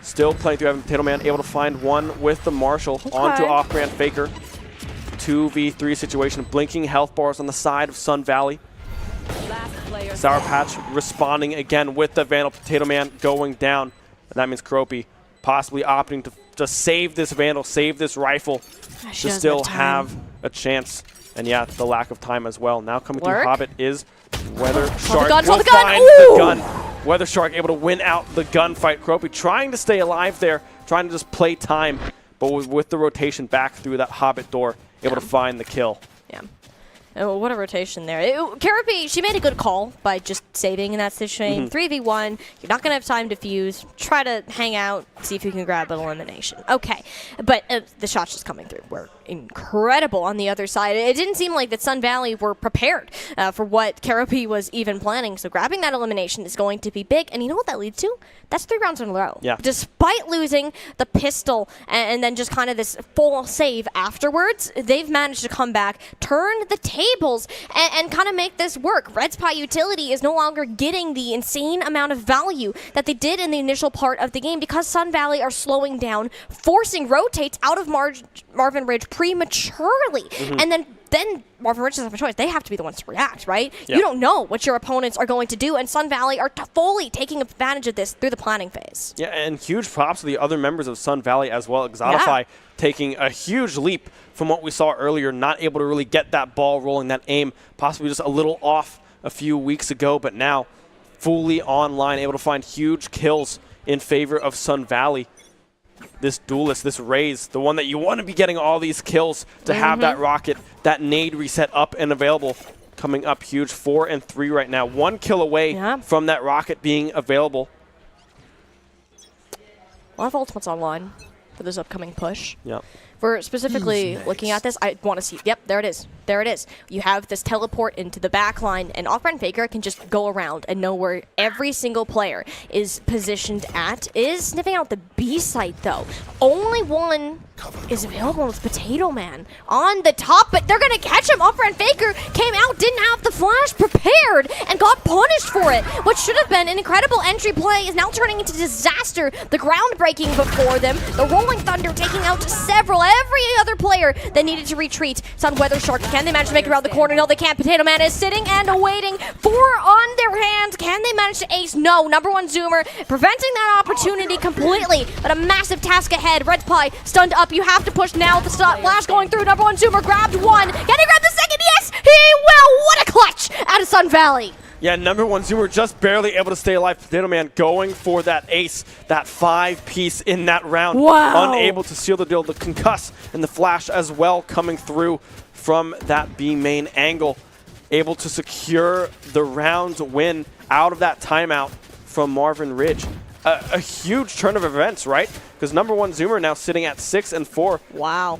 Still playing through Heaven. Potato Man able to find one with the Marshall onto Off-Brand Faker. 2v3 situation. Blinking health bars on the side of Sun Valley. Sour Patch responding again with the Vandal. Potato Man going down. And that means Kropi possibly opting to save this Vandal, save this rifle, to still have a chance. And yeah, the lack of time as well. Now coming through Hobbit is Weather Shark will find the gun. Weather Shark able to win out the gunfight. Kropi trying to stay alive there, trying to just play time, but with the rotation back through that Hobbit door, able to find the kill. Yeah. Oh, what a rotation there. Cabarrus, she made a good call by just saving in that situation. 3v1, you're not going to have time to fuse. Try to hang out, see if you can grab an elimination. Okay, but the shots just coming through were incredible on the other side. It didn't seem like that Sun Valley were prepared for what Cabarrus was even planning, so grabbing that elimination is going to be big. And you know what that leads to? That's 3 rounds in a row. Yeah. Despite losing the pistol and then just kind of this full save afterwards, they've managed to come back, turn the tables, and kind of make this work. Red Spy Utility is no longer getting the insane amount of value that they did in the initial part of the game because Sun Valley are slowing down, forcing rotates out of Marvin Ridge prematurely. And then Marvin Ridge doesn't have a choice. They have to be the ones to react, right? You don't know what your opponents are going to do, and Sun Valley are fully taking advantage of this through the planning phase. Yeah, and huge props to the other members of Sun Valley as well. Exotify taking a huge leap from what we saw earlier, not able to really get that ball rolling, that aim, possibly just a little off a few weeks ago, but now fully online, able to find huge kills in favor of Sun Valley. This duelist, this Raze, the one that you want to be getting all these kills to have that rocket, that nade reset up and available. Coming up huge, 4 and 3 right now. 1 kill away from that rocket being available. A lot of ultimates online for this upcoming push. Yep. We're specifically looking at this. I want to see. Yep, there it is. There it is. You have this teleport into the back line, and Off-Brand Faker can just go around and know where every single player is positioned at. Is sniffing out the B site, though. Only one is available with Potato Man on the top, but they're going to catch him. Off-Brand Faker came out, didn't have the flash prepared, and got punished for it. What should have been an incredible entry play is now turning into disaster. The ground breaking before them. The Rolling Thunder taking out every other player that needed to retreat. It's on Weather Shark. Can they manage to make it around the corner? No, they can't. Potato Man is sitting and waiting. 4 on their hands. Can they manage to ace? No. Number 1 Zoomer preventing that opportunity completely, but a massive task ahead. Red Pie stunned up. You have to push now. The flash going through. Number 1 Zoomer grabbed one. Can he grab the second? Yes, he will. What a clutch out of Sun Valley. Yeah, number 1 Zoomer just barely able to stay alive. Potato Man going for that ace, that 5-piece in that round. Wow. Unable to seal the deal. The concuss and the flash as well coming through from that B main angle. Able to secure the round win out of that timeout from Marvin Ridge. A huge turn of events, right? Because number 1 Zoomer now sitting at 6 and 4. Wow.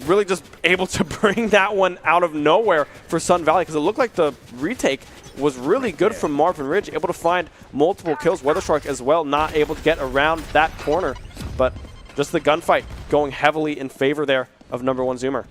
Really just able to bring that one out of nowhere for Sun Valley because it looked like the retake was really good from Marvin Ridge, able to find multiple kills. Weather Shark as well, not able to get around that corner, but just the gunfight going heavily in favor there of number 1 Zoomer.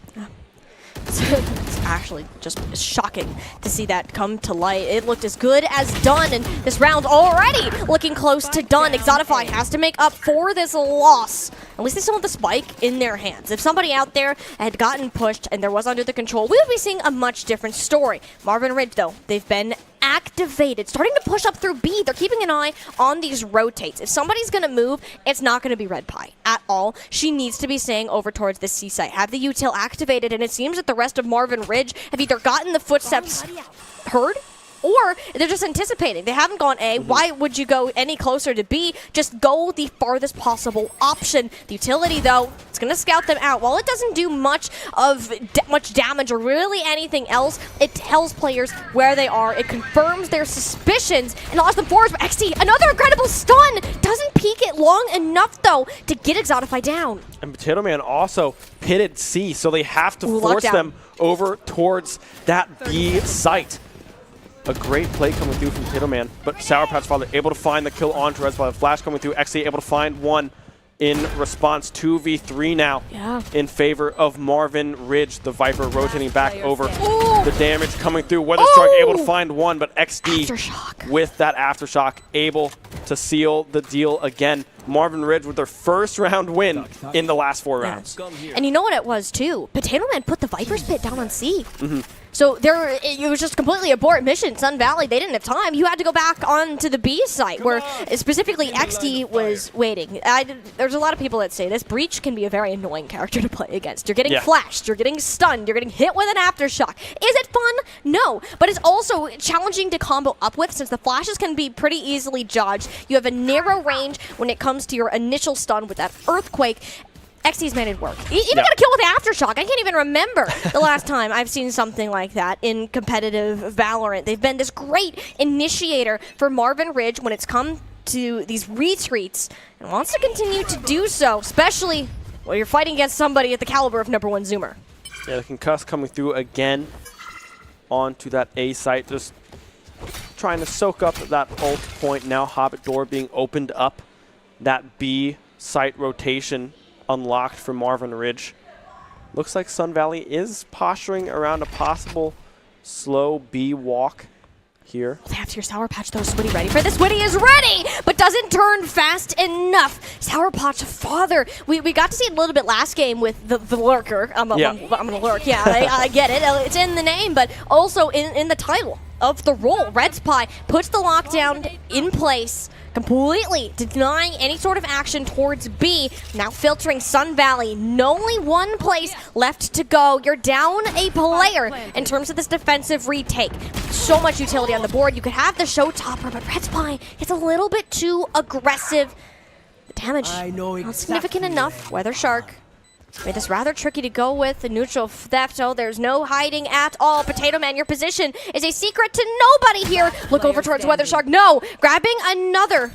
It's actually just shocking to see that come to light. It looked as good as done, and this round already looking close to done. Exotify has to make up for this loss. At least they still have the spike in their hands. If somebody out there had gotten pushed and there was under the control, we would be seeing a much different story. Marvin Ridge, though, they've been activated, starting to push up through B. They're keeping an eye on these rotates. If somebody's going to move, it's not going to be Red Pie at all. She needs to be staying over towards the C site. Have the util activated, and it seems that the rest of Marvin Ridge have either gotten the footsteps heard, or they're just anticipating. They haven't gone A. Why would you go any closer to B? Just go the farthest possible option. The utility, though, it's going to scout them out. While it doesn't do much damage or really anything else, it tells players where they are. It confirms their suspicions and allows them forward. But XT, another incredible stun. Doesn't peek it long enough, though, to get Exotify down. And Potato Man also pitted C, so they have to force them over towards that B site. A great play coming through from Potato Man, but Sour Patch Father able to find the kill on Torres while the flash coming through. XC able to find one in response. 2v3 now in favor of Marvin Ridge. The Viper rotating back over. The damage coming through. Weatherstruck able to find one, but XD Aftershock. with that Aftershock able to seal the deal again. Marvin Ridge with their first round win in the last 4 rounds. And you know what it was, too? Potato Man put the Viper's Pit down on C. So it was just completely abort mission. Sun Valley, they didn't have time. You had to go back onto the B site, where specifically XD was waiting. There's a lot of people that say this. Breach can be a very annoying character to play against. You're getting flashed, you're getting stunned, you're getting hit with an Aftershock. Is it fun? No. But it's also challenging to combo up with, since the flashes can be pretty easily dodged. You have a narrow range when it comes to your initial stun with that Earthquake. XD's made it work. Even got a kill with Aftershock. I can't even remember the last time I've seen something like that in competitive Valorant. They've been this great initiator for Marvin Ridge when it's come to these retreats, and wants to continue to do so, especially when you're fighting against somebody at the caliber of #1 Zoomer. Yeah, the concuss coming through again onto that A site, just trying to soak up that ult point. Now Hobbit door being opened up. That B site rotation unlocked for Marvin Ridge. Looks like Sun Valley is posturing around a possible slow B walk here. They have to your Sour Patch, though. Switty ready for this. Switty is ready, but doesn't turn fast enough. Sour Patch Father. We got to see it a little bit last game with the lurker. I'm gonna lurk. Yeah, I get it. It's in the name, but also in the title of the role. Red's Pie puts the lockdown in place, completely denying any sort of action towards B. Now filtering Sun Valley. Only one place left to go. You're down a player in terms of this defensive retake. So much utility on the board. You could have the showtopper, but Red's Pie is a little bit too aggressive. The damage not significant enough. Weather Shark made this rather tricky to go with. The neutral theft, oh, there's no hiding at all. Potato Man, your position is a secret to nobody here. Look over towards Weather Shark. No, grabbing another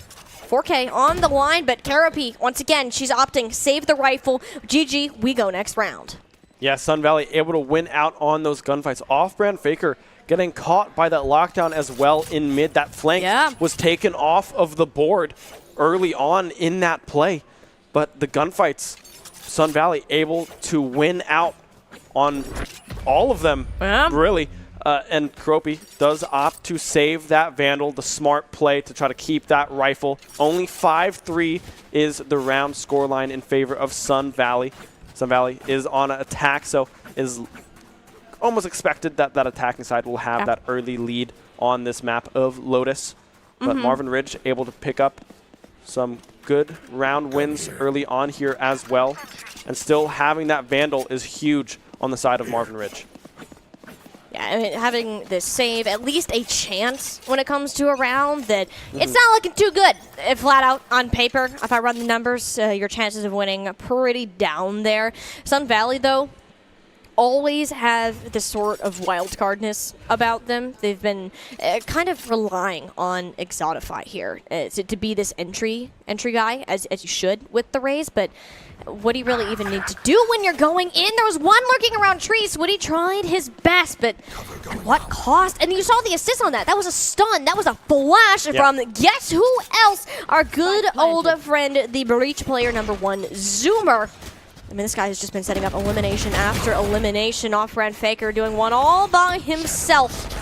4K on the line, but Carapi, once again, she's opting save the rifle. GG, we go next round. Yeah, Sun Valley able to win out on those gunfights. Off-brand Faker getting caught by that lockdown as well in mid. That flank was taken off of the board early on in that play, but the gunfights, Sun Valley able to win out on all of them, really. And Kropi does opt to save that Vandal, the smart play to try to keep that rifle. Only 5-3 is the round scoreline in favor of Sun Valley. Sun Valley is on an attack, so is almost expected that that attacking side will have that early lead on this map of Lotus. But Marvin Ridge able to pick up some good round wins early on here as well. And still having that Vandal is huge on the side of Marvin Ridge. Yeah, I mean, having this save, at least a chance when it comes to a round that it's not looking too good. Flat out on paper, if I run the numbers, your chances of winning are pretty down there. Sun Valley, though, always have this sort of wildcardness about them. They've been kind of relying on Exotify here to be this entry guy, as you should with the Rays, but what do you really even need to do when you're going in? There was one lurking around trees. Woody tried his best, but at what cost? And you saw the assist on that. That was a stun. That was a flash from guess who else? Our good old friend, the Breach player #1, Zoomer. I mean, this guy has just been setting up elimination after elimination. Off-brand Faker doing one all by himself.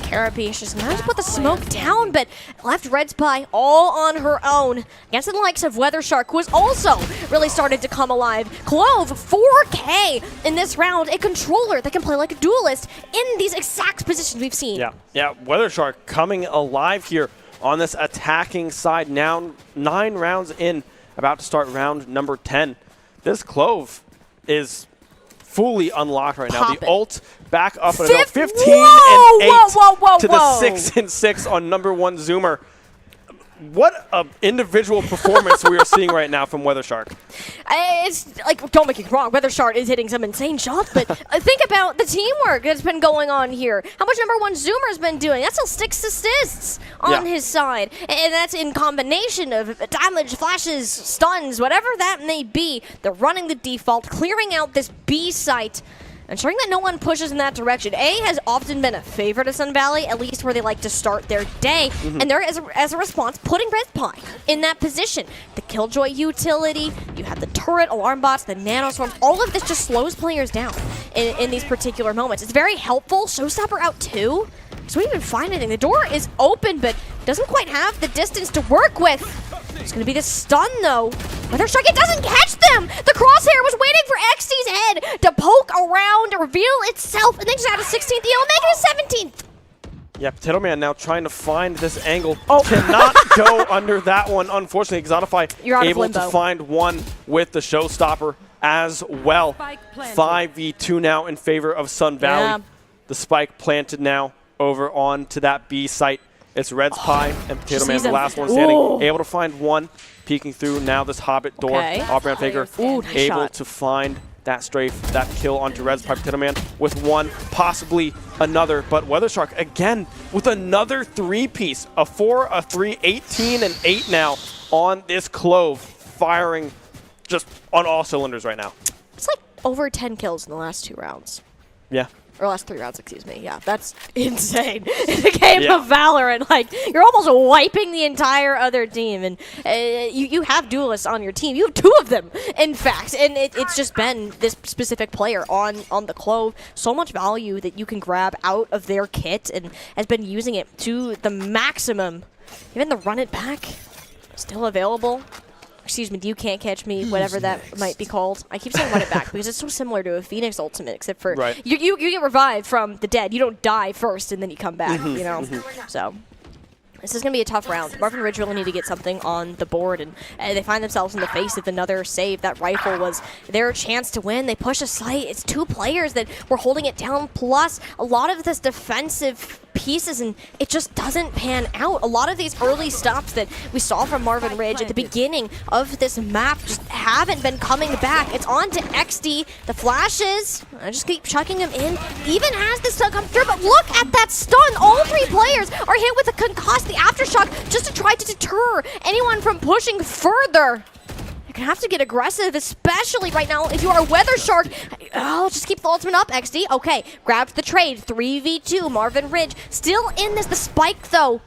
Carapace just managed to put the smoke down, but left Red Spy all on her own against the likes of Weather Shark, who has also really started to come alive. Clove, 4K in this round, a controller that can play like a duelist in these exact positions we've seen. Yeah, Weather Shark coming alive here on this attacking side. Now 9 rounds in, about to start round number 10. This Clove is fully unlocked right now. The ult back up and 15 and 8 to the 6 and 6 on number 1 Zoomer. What an individual performance we are seeing right now from Weather Shark. It's like, don't make it wrong, Weather Shark is hitting some insane shots, but think about the teamwork that's been going on here. How much number 1 Zoomer has been doing? That's still 6 assists on his side. And that's in combination of damage, flashes, stuns, whatever that may be. They're running the default, clearing out this B site, ensuring that no one pushes in that direction. A has often been a favorite of Sun Valley, at least where they like to start their day. And they're, as a response, putting Red Pie in that position. The Killjoy utility, you have the turret, alarm bots, the nanoswarms, all of this just slows players down in these particular moments. It's very helpful. Showstopper out too. So we didn't even find anything. The door is open, but doesn't quite have the distance to work with. It's going to be the stun, though. Weather Shark, it doesn't catch them! The crosshair was waiting for XD's head to poke around, to reveal itself, and then just out of 16th, he'll make it a 17th. Yeah, Potato Man now trying to find this angle. Cannot go under that one, unfortunately. Exotify able to find one with the Showstopper as well. 5v2 now in favor of Sun Valley. Yeah. The spike planted now over onto that B site. It's Red's Pie and Potato Man, the last one standing. Able to find one, peeking through now this Hobbit door. Off-brand Faker able to find that strafe, that kill onto Red's Pie. Potato Man with one, possibly another. But Weather Shark again with another 3-piece. A 4, a 3, 18 and 8 now on this Clove, firing just on all cylinders right now. It's like over 10 kills in the last 2 rounds. Yeah. Or last 3 rounds, excuse me. Yeah, that's insane. In the game of Valorant, like, you're almost wiping the entire other team. And you have duelists on your team. You have 2 of them, in fact. And it's just been this specific player on the Clove. So much value that you can grab out of their kit and has been using it to the maximum. Even the run it back, still available. Excuse me, you can't catch me, whatever that might be called. I keep saying run it back because it's so similar to a Phoenix ultimate, except for you get revived from the dead. You don't die first and then you come back, you know? So this is going to be a tough round. Marvin Ridge really need to get something on the board, and they find themselves in the face of another save. That rifle was their chance to win. They push a site. It's 2 players that were holding it down, plus a lot of this defensive pieces, and it just doesn't pan out. A lot of these early stops that we saw from Marvin Ridge at the beginning of this map just haven't been coming back. It's on to XD. The flashes, I just keep chucking them in, even as this stun comes through, but look at that stun. All 3 players are hit with a concuss, the aftershock, just to try to deter anyone from pushing further. You're gonna have to get aggressive, especially right now if you are Weather Shark. Oh, just keep the ultimate up, XD. Okay, grabbed the trade. 3v2, Marvin Ridge still in this. The spike, though.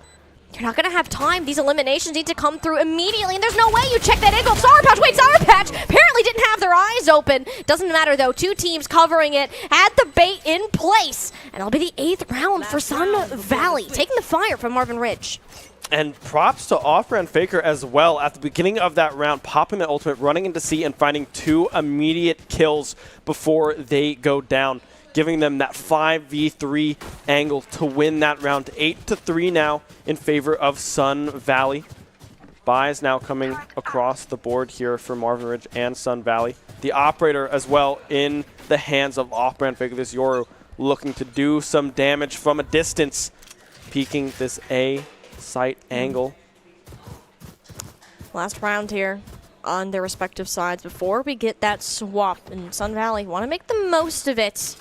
You're not gonna have time. These eliminations need to come through immediately, and there's no way you check that angle. Sour Patch, wait, Sour Patch apparently didn't have their eyes open. Doesn't matter, though. 2 teams covering it, had the bait in place, and it'll be the 8th round for Sun Valley, taking the fire from Marvin Ridge. And props to Off-brand Faker as well. At the beginning of that round, popping the ultimate, running into C, and finding 2 immediate kills before they go down, giving them that 5v3 angle to win that round. 8-3 now in favor of Sun Valley. Buys now coming across the board here for Marvin Ridge and Sun Valley. The operator as well in the hands of Off-brand Faker. This Yoru looking to do some damage from a distance, peeking this A site angle. Last round here on their respective sides before we get that swap, and Sun Valley want to make the most of it.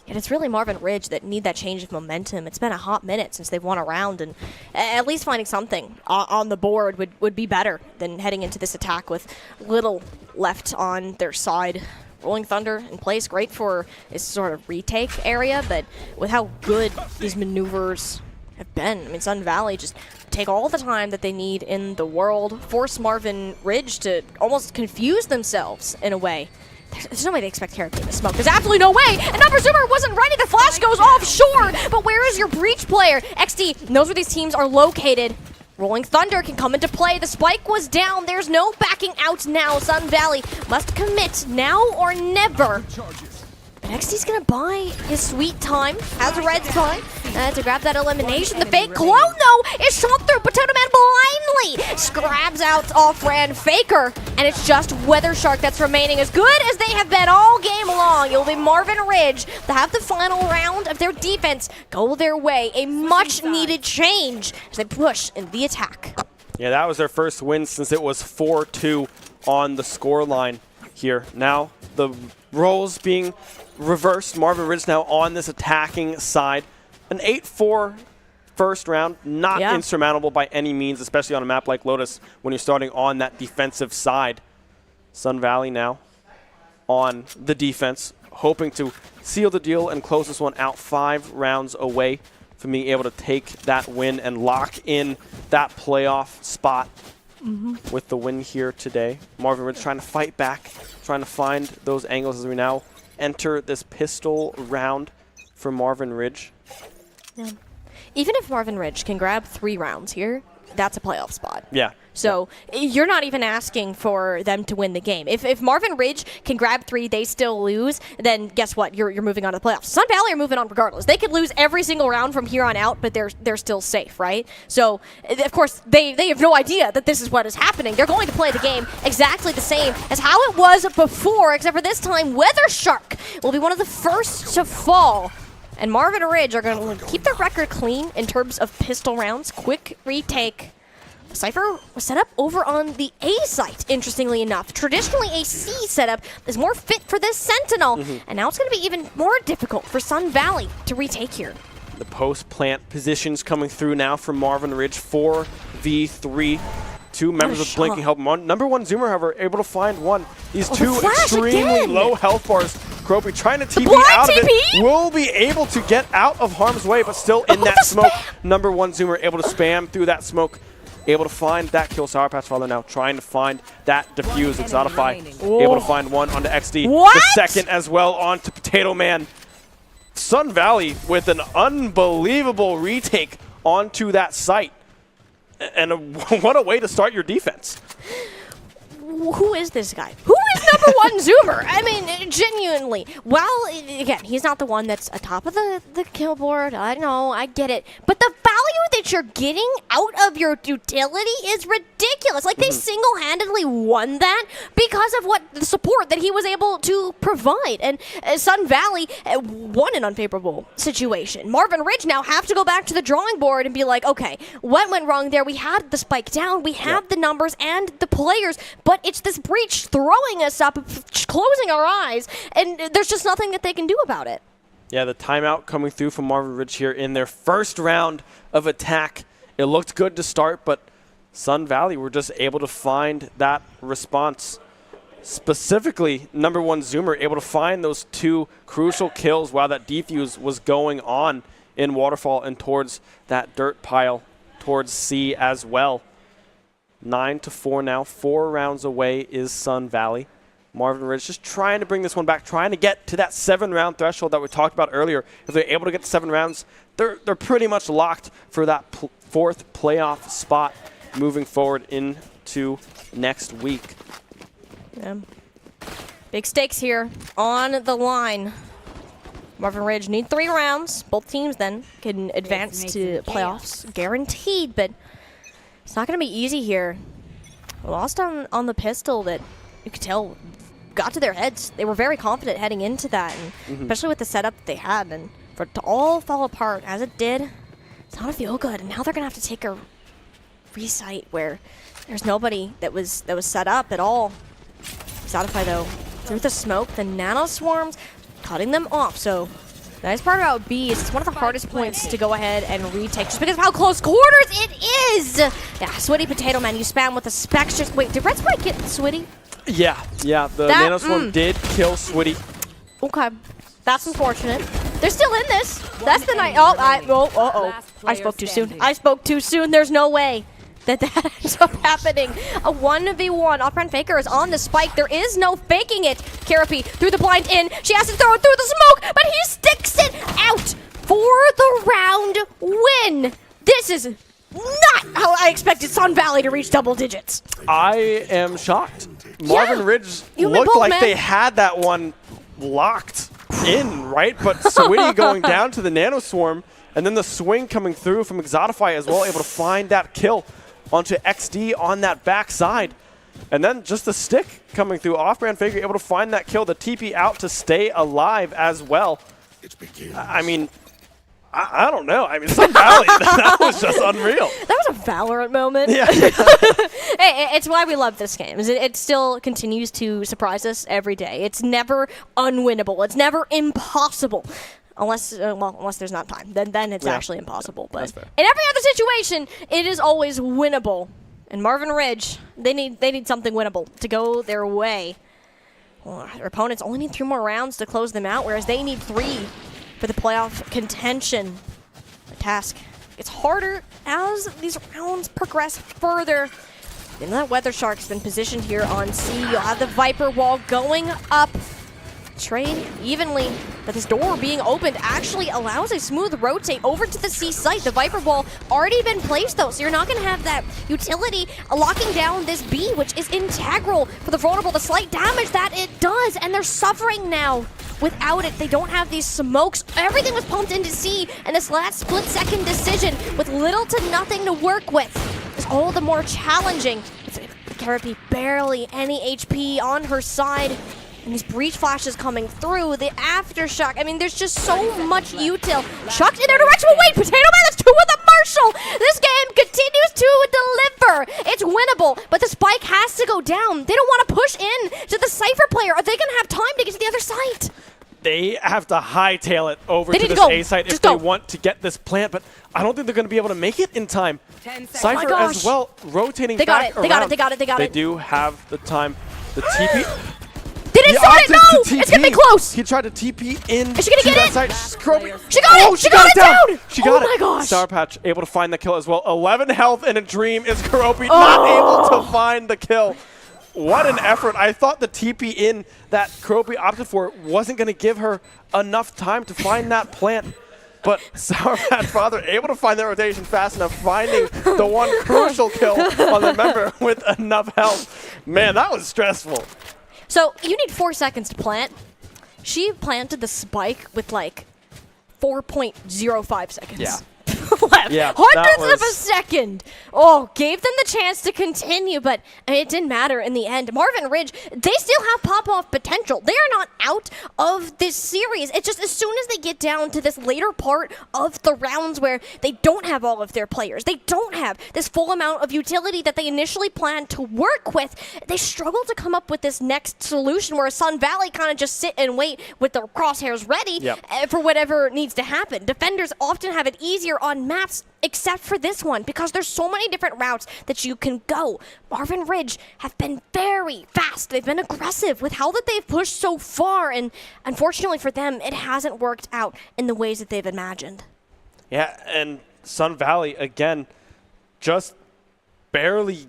And it's really Marvin Ridge that need that change of momentum. It's been a hot minute since they've won a round, and at least finding something on the board would be better than heading into this attack with little left on their side. Rolling Thunder in place, great for this sort of retake area, but with how good these maneuvers have been. I mean, Sun Valley just take all the time that they need in the world, force Marvin Ridge to almost confuse themselves in a way. There's no way they expect Hickory to smoke. There's absolutely no way. And Number Zoomer wasn't ready. The flash goes offshore. But where is your breach player? XD knows where these teams are located. Rolling Thunder can come into play. The spike was down. There's no backing out now. Sun Valley must commit now or never. But XD's gonna buy his sweet time. Has a red time to grab that elimination. The fake clone though is shot through. Potato Man blindly scrabs out off-brand Faker, and it's just Weather Shark that's remaining. As good as they have been all game long, it will be Marvin Ridge to have the final round of their defense go their way. A much-needed change as they push in the attack. Yeah, that was their first win since it was 4-2 on the scoreline here. Now the roles being reversed. Marvin Ridge now on this attacking side. An 8-4 first round, not insurmountable by any means, especially on a map like Lotus when you're starting on that defensive side. Sun Valley now on the defense, hoping to seal the deal and close this one out 5 rounds away from being able to take that win and lock in that playoff spot with the win here today. Marvin Ridge trying to fight back, trying to find those angles as we now enter this pistol round for Marvin Ridge. Yeah. Even if Marvin Ridge can grab 3 rounds here, that's a playoff spot. Yeah. So you're not even asking for them to win the game. If Marvin Ridge can grab 3, they still lose, then guess what? You're moving on to the playoffs. Sun Valley are moving on regardless. They could lose every single round from here on out, but they're still safe, right? So, of course, they have no idea that this is what is happening. They're going to play the game exactly the same as how it was before, except for this time, Weather Shark will be one of the first to fall. And Marvin Ridge are going to keep their record clean in terms of pistol rounds. Quick retake. Cypher was set up over on the A site, interestingly enough. Traditionally, a C setup is more fit for this Sentinel, and now it's going to be even more difficult for Sun Valley to retake here. The post-plant positions coming through now from Marvin Ridge, 4v3. 2 members of Blinking help. Number 1 Zoomer, however, able to find one. These 2 extremely low health bars. Kropi trying to TP out of it. Will be able to get out of harm's way, but still in that smoke. Number 1 Zoomer able to spam through that smoke. Able to find that kill. Sour Patch Father now trying to find that defuse. Exotify able to find one onto XD. The second as well onto Potato Man. Sun Valley with an unbelievable retake onto that site. And what a way to start your defense. Who is this guy? Who is number 1 Zoomer? I mean, genuinely. Well, again, he's not the one that's atop of the kill board. I know, I get it. But the value that you're getting out of your utility is ridiculous. Like, they single-handedly won that because of what the support that he was able to provide. And Sun Valley won an unfavorable situation. Marvin Ridge now have to go back to the drawing board and be like, okay, what went wrong there? We had the spike down. We had the numbers and the players, but it's this breach throwing us up, closing our eyes, and there's just nothing that they can do about it. Yeah, the timeout coming through from Marvin Ridge here in their first round of attack. It looked good to start, but Sun Valley were just able to find that response. Specifically, number 1 Zoomer able to find those 2 crucial kills while that defuse was going on in Waterfall and towards that dirt pile towards C as well. 9-4 now. 4 rounds away is Sun Valley. Marvin Ridge just trying to bring this one back, trying to get to that 7-round threshold that we talked about earlier. If they're able to get to 7 rounds, they're pretty much locked for that 4th playoff spot moving forward into next week. Yeah. Big stakes here on the line. Marvin Ridge need 3 rounds. Both teams then can advance to playoffs, guaranteed, but it's not going to be easy here. Lost on the pistol that you could tell got to their heads. They were very confident heading into that, and especially with the setup they had. And for it to all fall apart as it did, it's not going to feel good. And now they're going to have to take a resite where there's nobody that was set up at all. Exotify, though, through the smoke, the nano swarms cutting them off. So the nice part about B is it's one of the hardest points to go ahead and retake just because of how close quarters it is. Yeah, Switty Potato Man, you spam with the specs. Just wait, did Red Spike get Switty? Yeah, the nano swarm did kill Switty. Okay, that's unfortunate. They're still in this. That's the night. I spoke too soon. I spoke too soon. There's no way that ends up happening. A 1v1. Off-brand Faker is on the spike. There is no faking it. Cabarrus through the blind in. She has to throw it through the smoke, but he sticks it out for the round win. This is not how I expected Sun Valley to reach double digits. I am shocked. Marvin Ridge looked like they had that one locked in, right? But Sawidi going down to the Nano Swarm, and then the swing coming through from Exotify as well, able to find that kill onto XD on that backside. And then just the stick coming through. Off-brand Faker able to find that kill, the TP out to stay alive as well. I mean, I don't know. I mean, Sun Valley, that was just unreal. That was a Valorant moment. Yeah. Hey, it's why we love this game. It still continues to surprise us every day. It's never unwinnable. It's never impossible. Unless there's not time. Then it's actually impossible. But in every other situation, it is always winnable. And Marvin Ridge, they need something winnable to go their way. Well, their opponents only need 3 more rounds to close them out, whereas they need 3 for the playoff contention. The task gets harder as these rounds progress further. And that Weather Shark's been positioned here on C. You'll have the Viper wall going up. Trade evenly, but this door being opened actually allows a smooth rotate over to the C site. The Viper wall already been placed though, so you're not going to have that utility locking down this B, which is integral for the vulnerable, the slight damage that it does, and they're suffering now. Without it, they don't have these smokes. Everything was pumped into C, and this last split-second decision with little to nothing to work with is all the more challenging. Cabarrus barely any HP on her side. And these breach flashes coming through, the aftershock. I mean, there's just so much util. Chucked in their direction, but wait, Potato Man, that's 2 with the Marshall. This game continues to deliver. It's winnable, but the spike has to go down. They don't want to push in to the Cypher player. Are they going to have time to get to the other site? They have to hightail it over to this A site if they want to get this plant, but I don't think they're going to be able to make it in time. Cypher as well, rotating back around. They got it. They do have the time. The TP... They didn't start it, no! It's gonna be close! He tried to TP in Is she gonna get it? Side. She got it! She got it down! She got it! Oh my gosh! Sour Patch able to find the kill as well. 11 health in a dream is Cabarrus not able to find the kill. What an effort. I thought the TP in that Cabarrus opted for wasn't gonna give her enough time to find that plant. But Sour Patch Father able to find that rotation fast enough, finding the one crucial kill on the member with enough health. Man, that was stressful. So you need 4 seconds to plant. She planted the spike with like 4.05 seconds. Yeah. Left. Yeah, Hundredths of a second. Oh, gave them the chance to continue, but it didn't matter in the end. Marvin Ridge, they still have pop-off potential. They are not out of this series. It's just as soon as they get down to this later part of the rounds where they don't have all of their players, they don't have this full amount of utility that they initially planned to work with, they struggle to come up with this next solution where Sun Valley kind of just sit and wait with their crosshairs ready for whatever needs to happen. Defenders often have it easier on maps except for this one because there's so many different routes that you can go. Marvin Ridge have been very fast. They've been aggressive with how that they've pushed so far, and unfortunately for them, it hasn't worked out in the ways that they've imagined. Yeah, and Sun Valley, again, just barely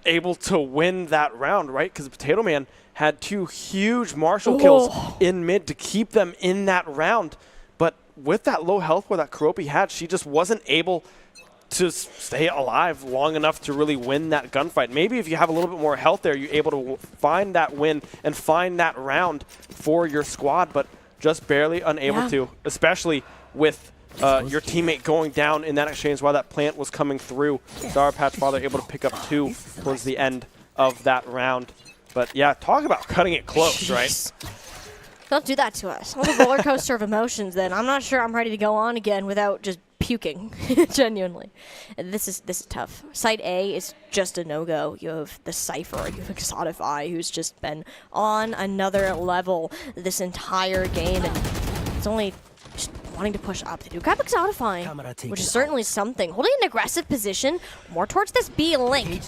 able to win that round, right? Because Potato Man had 2 huge Marshall kills in mid to keep them in that round. But with that low health bar that Cabarrus had, she just wasn't able to stay alive long enough to really win that gunfight. Maybe if you have a little bit more health there, you're able to find that win and find that round for your squad, but just barely unable to, especially with your teammate going down in that exchange while that plant was coming through. Sour Patch Father able to pick up 2 towards the end of that round. But yeah, talk about cutting it close, right? Don't do that to us. All the roller coaster of emotions, then. I'm not sure I'm ready to go on again without just puking, genuinely. This is tough. Site A is just a no-go. You have the Cypher, you have Exotify, who's just been on another level this entire game, and it's only just wanting to push up. They do grab Exotify, which is certainly something. Holding an aggressive position, more towards this B link.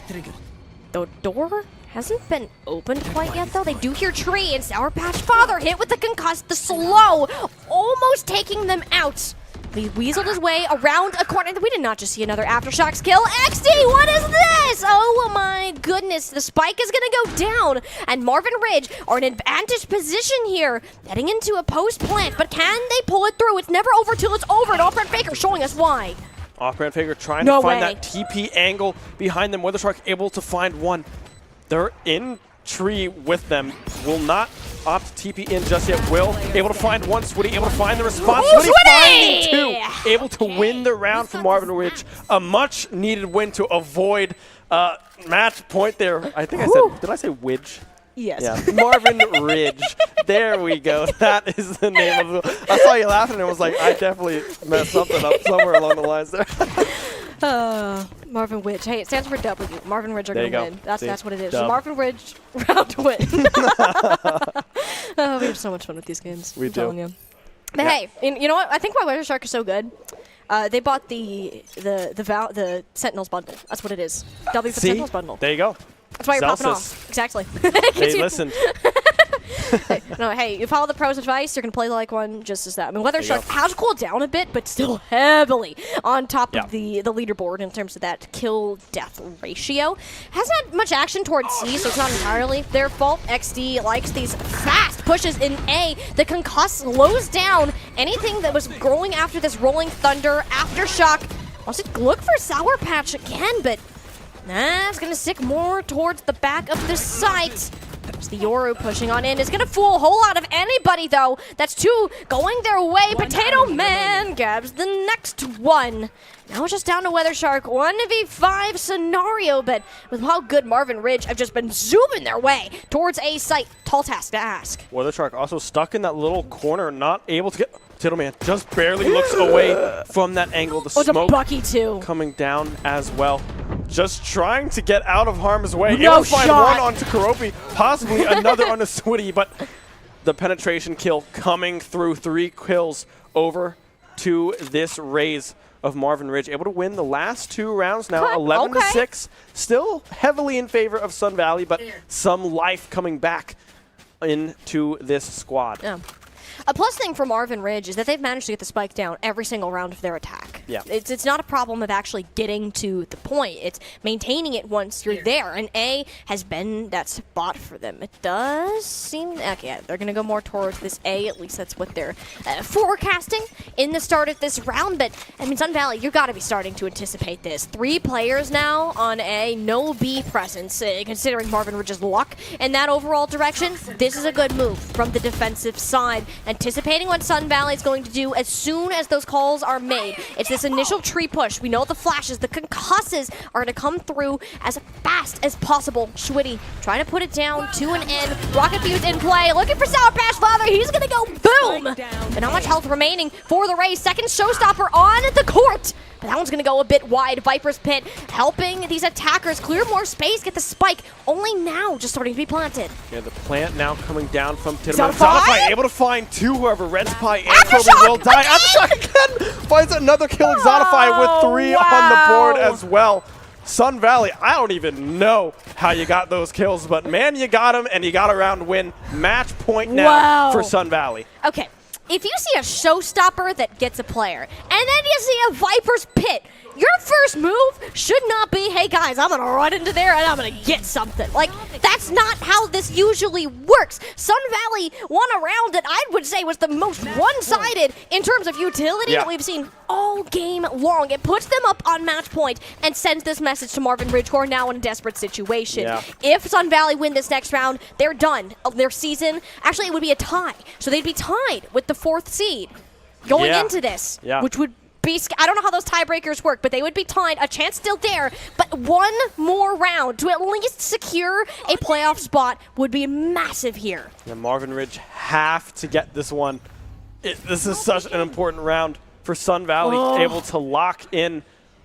The door Hasn't been opened quite yet, though. They do hear Tree and Sour Patch Father hit with the concussed, the slow, almost taking them out. He weaseled his way around a corner. We did not just see another Aftershocks kill. XD, what is this? Oh my goodness, the spike is gonna go down, and Marvin Ridge are in advantage position here, heading into a post plant, but can they pull it through? It's never over till it's over, and Off-Brand Faker showing us why. Off-Brand Faker trying to find that TP angle behind them. Weathershark able to find one. They're in tree with them. Will not opt TP in just yet. Will able to find one. Switty able to find the response. Ooh, Switty finding two. Able to win the round for Marvin Ridge. A much needed win to avoid match point there. I think I said, did I say Widge? Yes. Yeah, Marvin Ridge. There we go. That is the name of the. I saw you laughing and was like, I definitely messed something up somewhere along the lines there. Marvin Ridge. Hey, it stands for W. Marvin Ridge are going to win. That's what it is. Dub. Marvin Ridge, round to win. We have so much fun with these games. We do. You. But hey, you know what? I think why Weathershark is so good. They bought the Sentinels bundle. That's what it is. W for Sentinels bundle. There you go. That's why you're popping Celsius. off. Exactly. They listened. Hey, you follow the pros' advice, you're going to play like one just as that. I mean, Weathershark has cooled down a bit, but still heavily on top of the leaderboard in terms of that kill-death ratio. Hasn't had much action towards C, so it's not entirely their fault. XD likes these fast pushes in A. The concuss slows down anything that was growing after this Rolling Thunder. Aftershock wants to look for Sour Patch again, but it's going to stick more towards the back of the site. There's the Yoru pushing on in. Is going to fool a whole lot of anybody, though. That's two going their way. Potato Man grabs the next one. Now it's just down to Weathershark. 1v5 scenario, but with how good Marvin Ridge have just been zooming their way towards A site. Tall task to ask. Weathershark also stuck in that little corner, not able to get... Potato Man just barely looks away from that angle. The smoke Bucky too. coming down as well. Just trying to get out of harm's way. No Able to find shot. one onto Karopi, possibly another on a Switty, but the penetration kill coming through. 3 kills over to this Raze of Marvin Ridge. Able to win the last 2 rounds now, 11-6. Still heavily in favor of Sun Valley, but some life coming back into this squad. Yeah. A plus thing for Marvin Ridge is that they've managed to get the spike down every single round of their attack. Yeah. It's not a problem of actually getting to the point. It's maintaining it once you're there, and A has been that spot for them. It does seem... Okay, they're going to go more towards this A. At least that's what they're forecasting in the start of this round. But, I mean, Sun Valley, you've got to be starting to anticipate this. 3 players now on A, no B presence. Considering Marvin Ridge's luck in that overall direction, this is a good move from the defensive side. Anticipating what Sun Valley is going to do as soon as those calls are made. It's this initial tree push. We know the flashes, the concusses are going to come through as fast as possible. Schwitty trying to put it down to an end. Rocket Fuse in play, looking for Sour Patch Father. He's going to go boom! But not much health remaining for the Rays. Second showstopper on the court. But that one's going to go a bit wide. Viper's Pit helping these attackers clear more space, get the spike. Only now just starting to be planted. Yeah, the plant now coming down from Xanafy? Xanafy able to find 2, however, Red Spy and Kobe will die. Aftershock again finds another kill. Xanafy with 3 on the board as well. Sun Valley, I don't even know how you got those kills, but man, you got them, and you got a round win. Match point now for Sun Valley. Okay. If you see a showstopper that gets a player, and then you see a Viper's Pit, your first move should not be, hey guys, I'm going to run into there and I'm going to get something. Like, that's not how this usually works. Sun Valley won a round that I would say was the most one-sided in terms of utility that we've seen all game long. It puts them up on match point and sends this message to Marvin Ridge, who are now in a desperate situation. Yeah. If Sun Valley win this next round, they're done. Their season, actually, it would be a tie. So they'd be tied with the 4th seed going into this, which would be, I don't know how those tiebreakers work, but they would be tied. A chance still there, but one more round to at least secure a playoff spot would be massive here. And Marvin Ridge have to get this one. This is such an important round for Sun Valley, able to lock in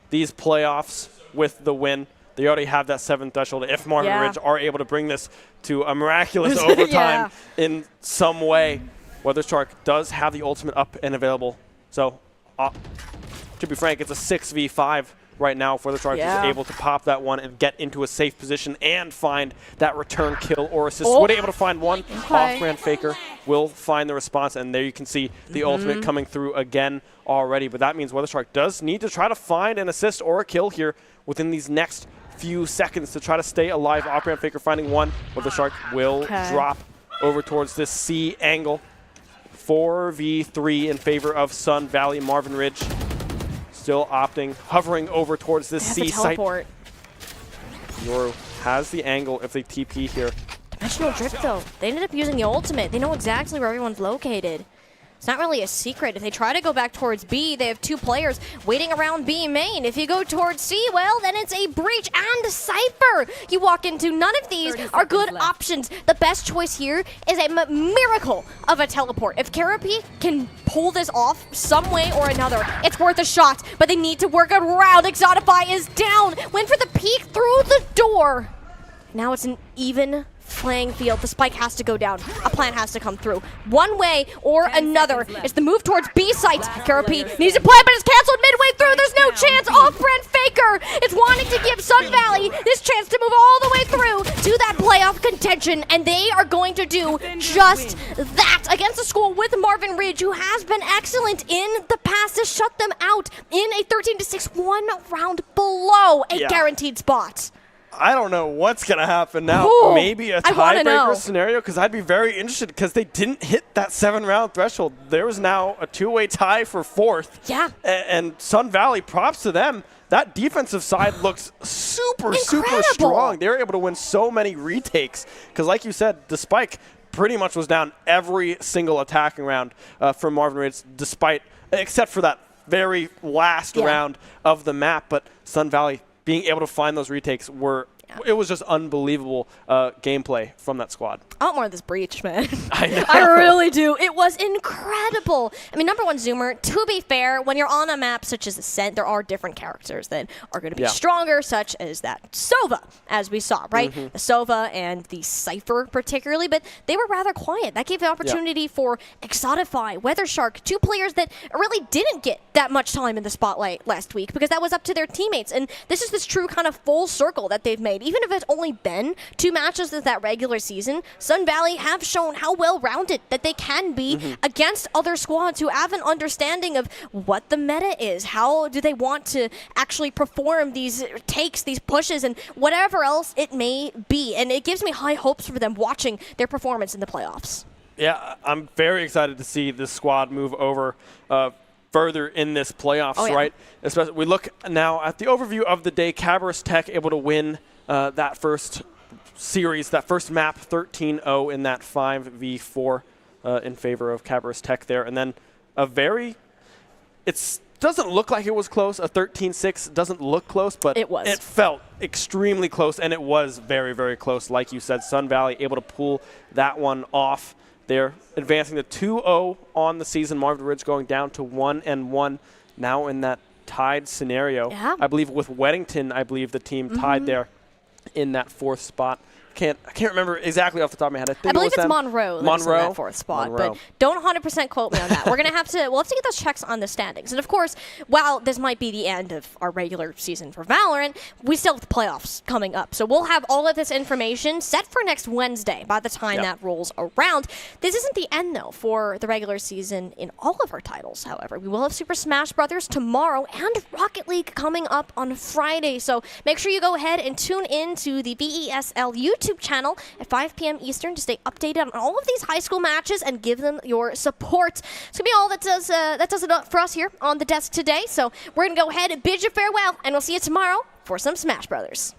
these playoffs with the win. They already have that 7th threshold. If Marvin Ridge are able to bring this to a miraculous overtime in some way, Weathershark does have the ultimate up and available. So, to be frank, it's a 6v5 right now for the Sharks is able to pop that one and get into a safe position and find that return kill or assist. Oh. Would able to find one. Off-brand faker will find the response, and there you can see the ultimate coming through again already. But that means WeatherShark does need to try to find an assist or a kill here within these next few seconds to try to stay alive. Off-brand faker finding one. WeatherShark will drop over towards this C angle. 4v3 in favor of Sun Valley. Marvin Ridge still opting, hovering over towards this C site. Yoru has the angle if they TP here. Dimensional drift though. They ended up using the ultimate. They know exactly where everyone's located. It's not really a secret. If they try to go back towards B, they have 2 players waiting around B main. If you go towards C, well, then it's a Breach and a Cypher you walk into. None of these are good options. The best choice here is a miracle of a teleport. If Carapi can pull this off some way or another, it's worth a shot, but they need to work around. Exotify is down. Went for the peek through the door. Now it's an even playing field. The spike has to go down. A plan has to come through. One way or another. It's the move towards B site. Carapi needs to play, but it's canceled midway through. There's no chance. Off-brand faker is wanting to give Sun Valley this chance to move all the way through to that playoff contention, and they are going to do just that against a school with Marvin Ridge, who has been excellent in the past to shut them out in a 13-6, 1 round below a guaranteed spot. I don't know what's going to happen now. Ooh, maybe a tiebreaker scenario, because I'd be very interested because they didn't hit that 7-round threshold. There was now a 2-way tie for 4th. Yeah. And Sun Valley, props to them. That defensive side looks super strong. They were able to win so many retakes because, like you said, the spike pretty much was down every single attacking round from Marvin Ridge, except for that very last round of the map. But Sun Valley being able to find those retakes it was just unbelievable gameplay from that squad. I want more of this Breach, man. I know. I really do. It was incredible. I mean, number one, Zoomer, to be fair, when you're on a map such as Ascent, there are different characters that are going to be stronger, such as that Sova, as we saw, right? The Sova and the Cypher particularly, but they were rather quiet. That gave the opportunity for Exotify, WeatherShark, 2 players that really didn't get that much time in the spotlight last week because that was up to their teammates. And this is this true kind of full circle that they've made. Even if it's only been 2 matches of that regular season, Sun Valley have shown how well-rounded that they can be against other squads who have an understanding of what the meta is. How do they want to actually perform these takes, these pushes, and whatever else it may be. And it gives me high hopes for them watching their performance in the playoffs. Yeah, I'm very excited to see this squad move over further in this playoffs, right? Especially, we look now at the overview of the day. Cabarrus Tech able to win that first series, that first map, 13-0 in that 5v4 in favor of Cabarrus Tech there. And then it doesn't look like it was close. A 13-6 doesn't look close, but it was. It felt extremely close, and it was very, very close. Like you said, Sun Valley able to pull that one off. They're advancing to 2-0 on the season. Marvin Ridge going down to 1-1 now in that tied scenario. Yeah. I believe with Weddington, the team tied there in that 4th spot. I can't remember exactly off the top of my head. I believe it's Monroe that's in that 4th spot, Monroe. but don't 100% quote me on that. We'll have to get those checks on the standings. And of course, while this might be the end of our regular season for Valorant, we still have the playoffs coming up. So we'll have all of this information set for next Wednesday by the time that rolls around. This isn't the end, though, for the regular season in all of our titles, however. We will have Super Smash Bros. Tomorrow and Rocket League coming up on Friday. So make sure you go ahead and tune in to the VESL YouTube channel at 5 p.m. Eastern to stay updated on all of these high school matches and give them your support. It's going to be all that does it for us here on the desk today. So we're going to go ahead and bid you farewell, and we'll see you tomorrow for some Smash Brothers.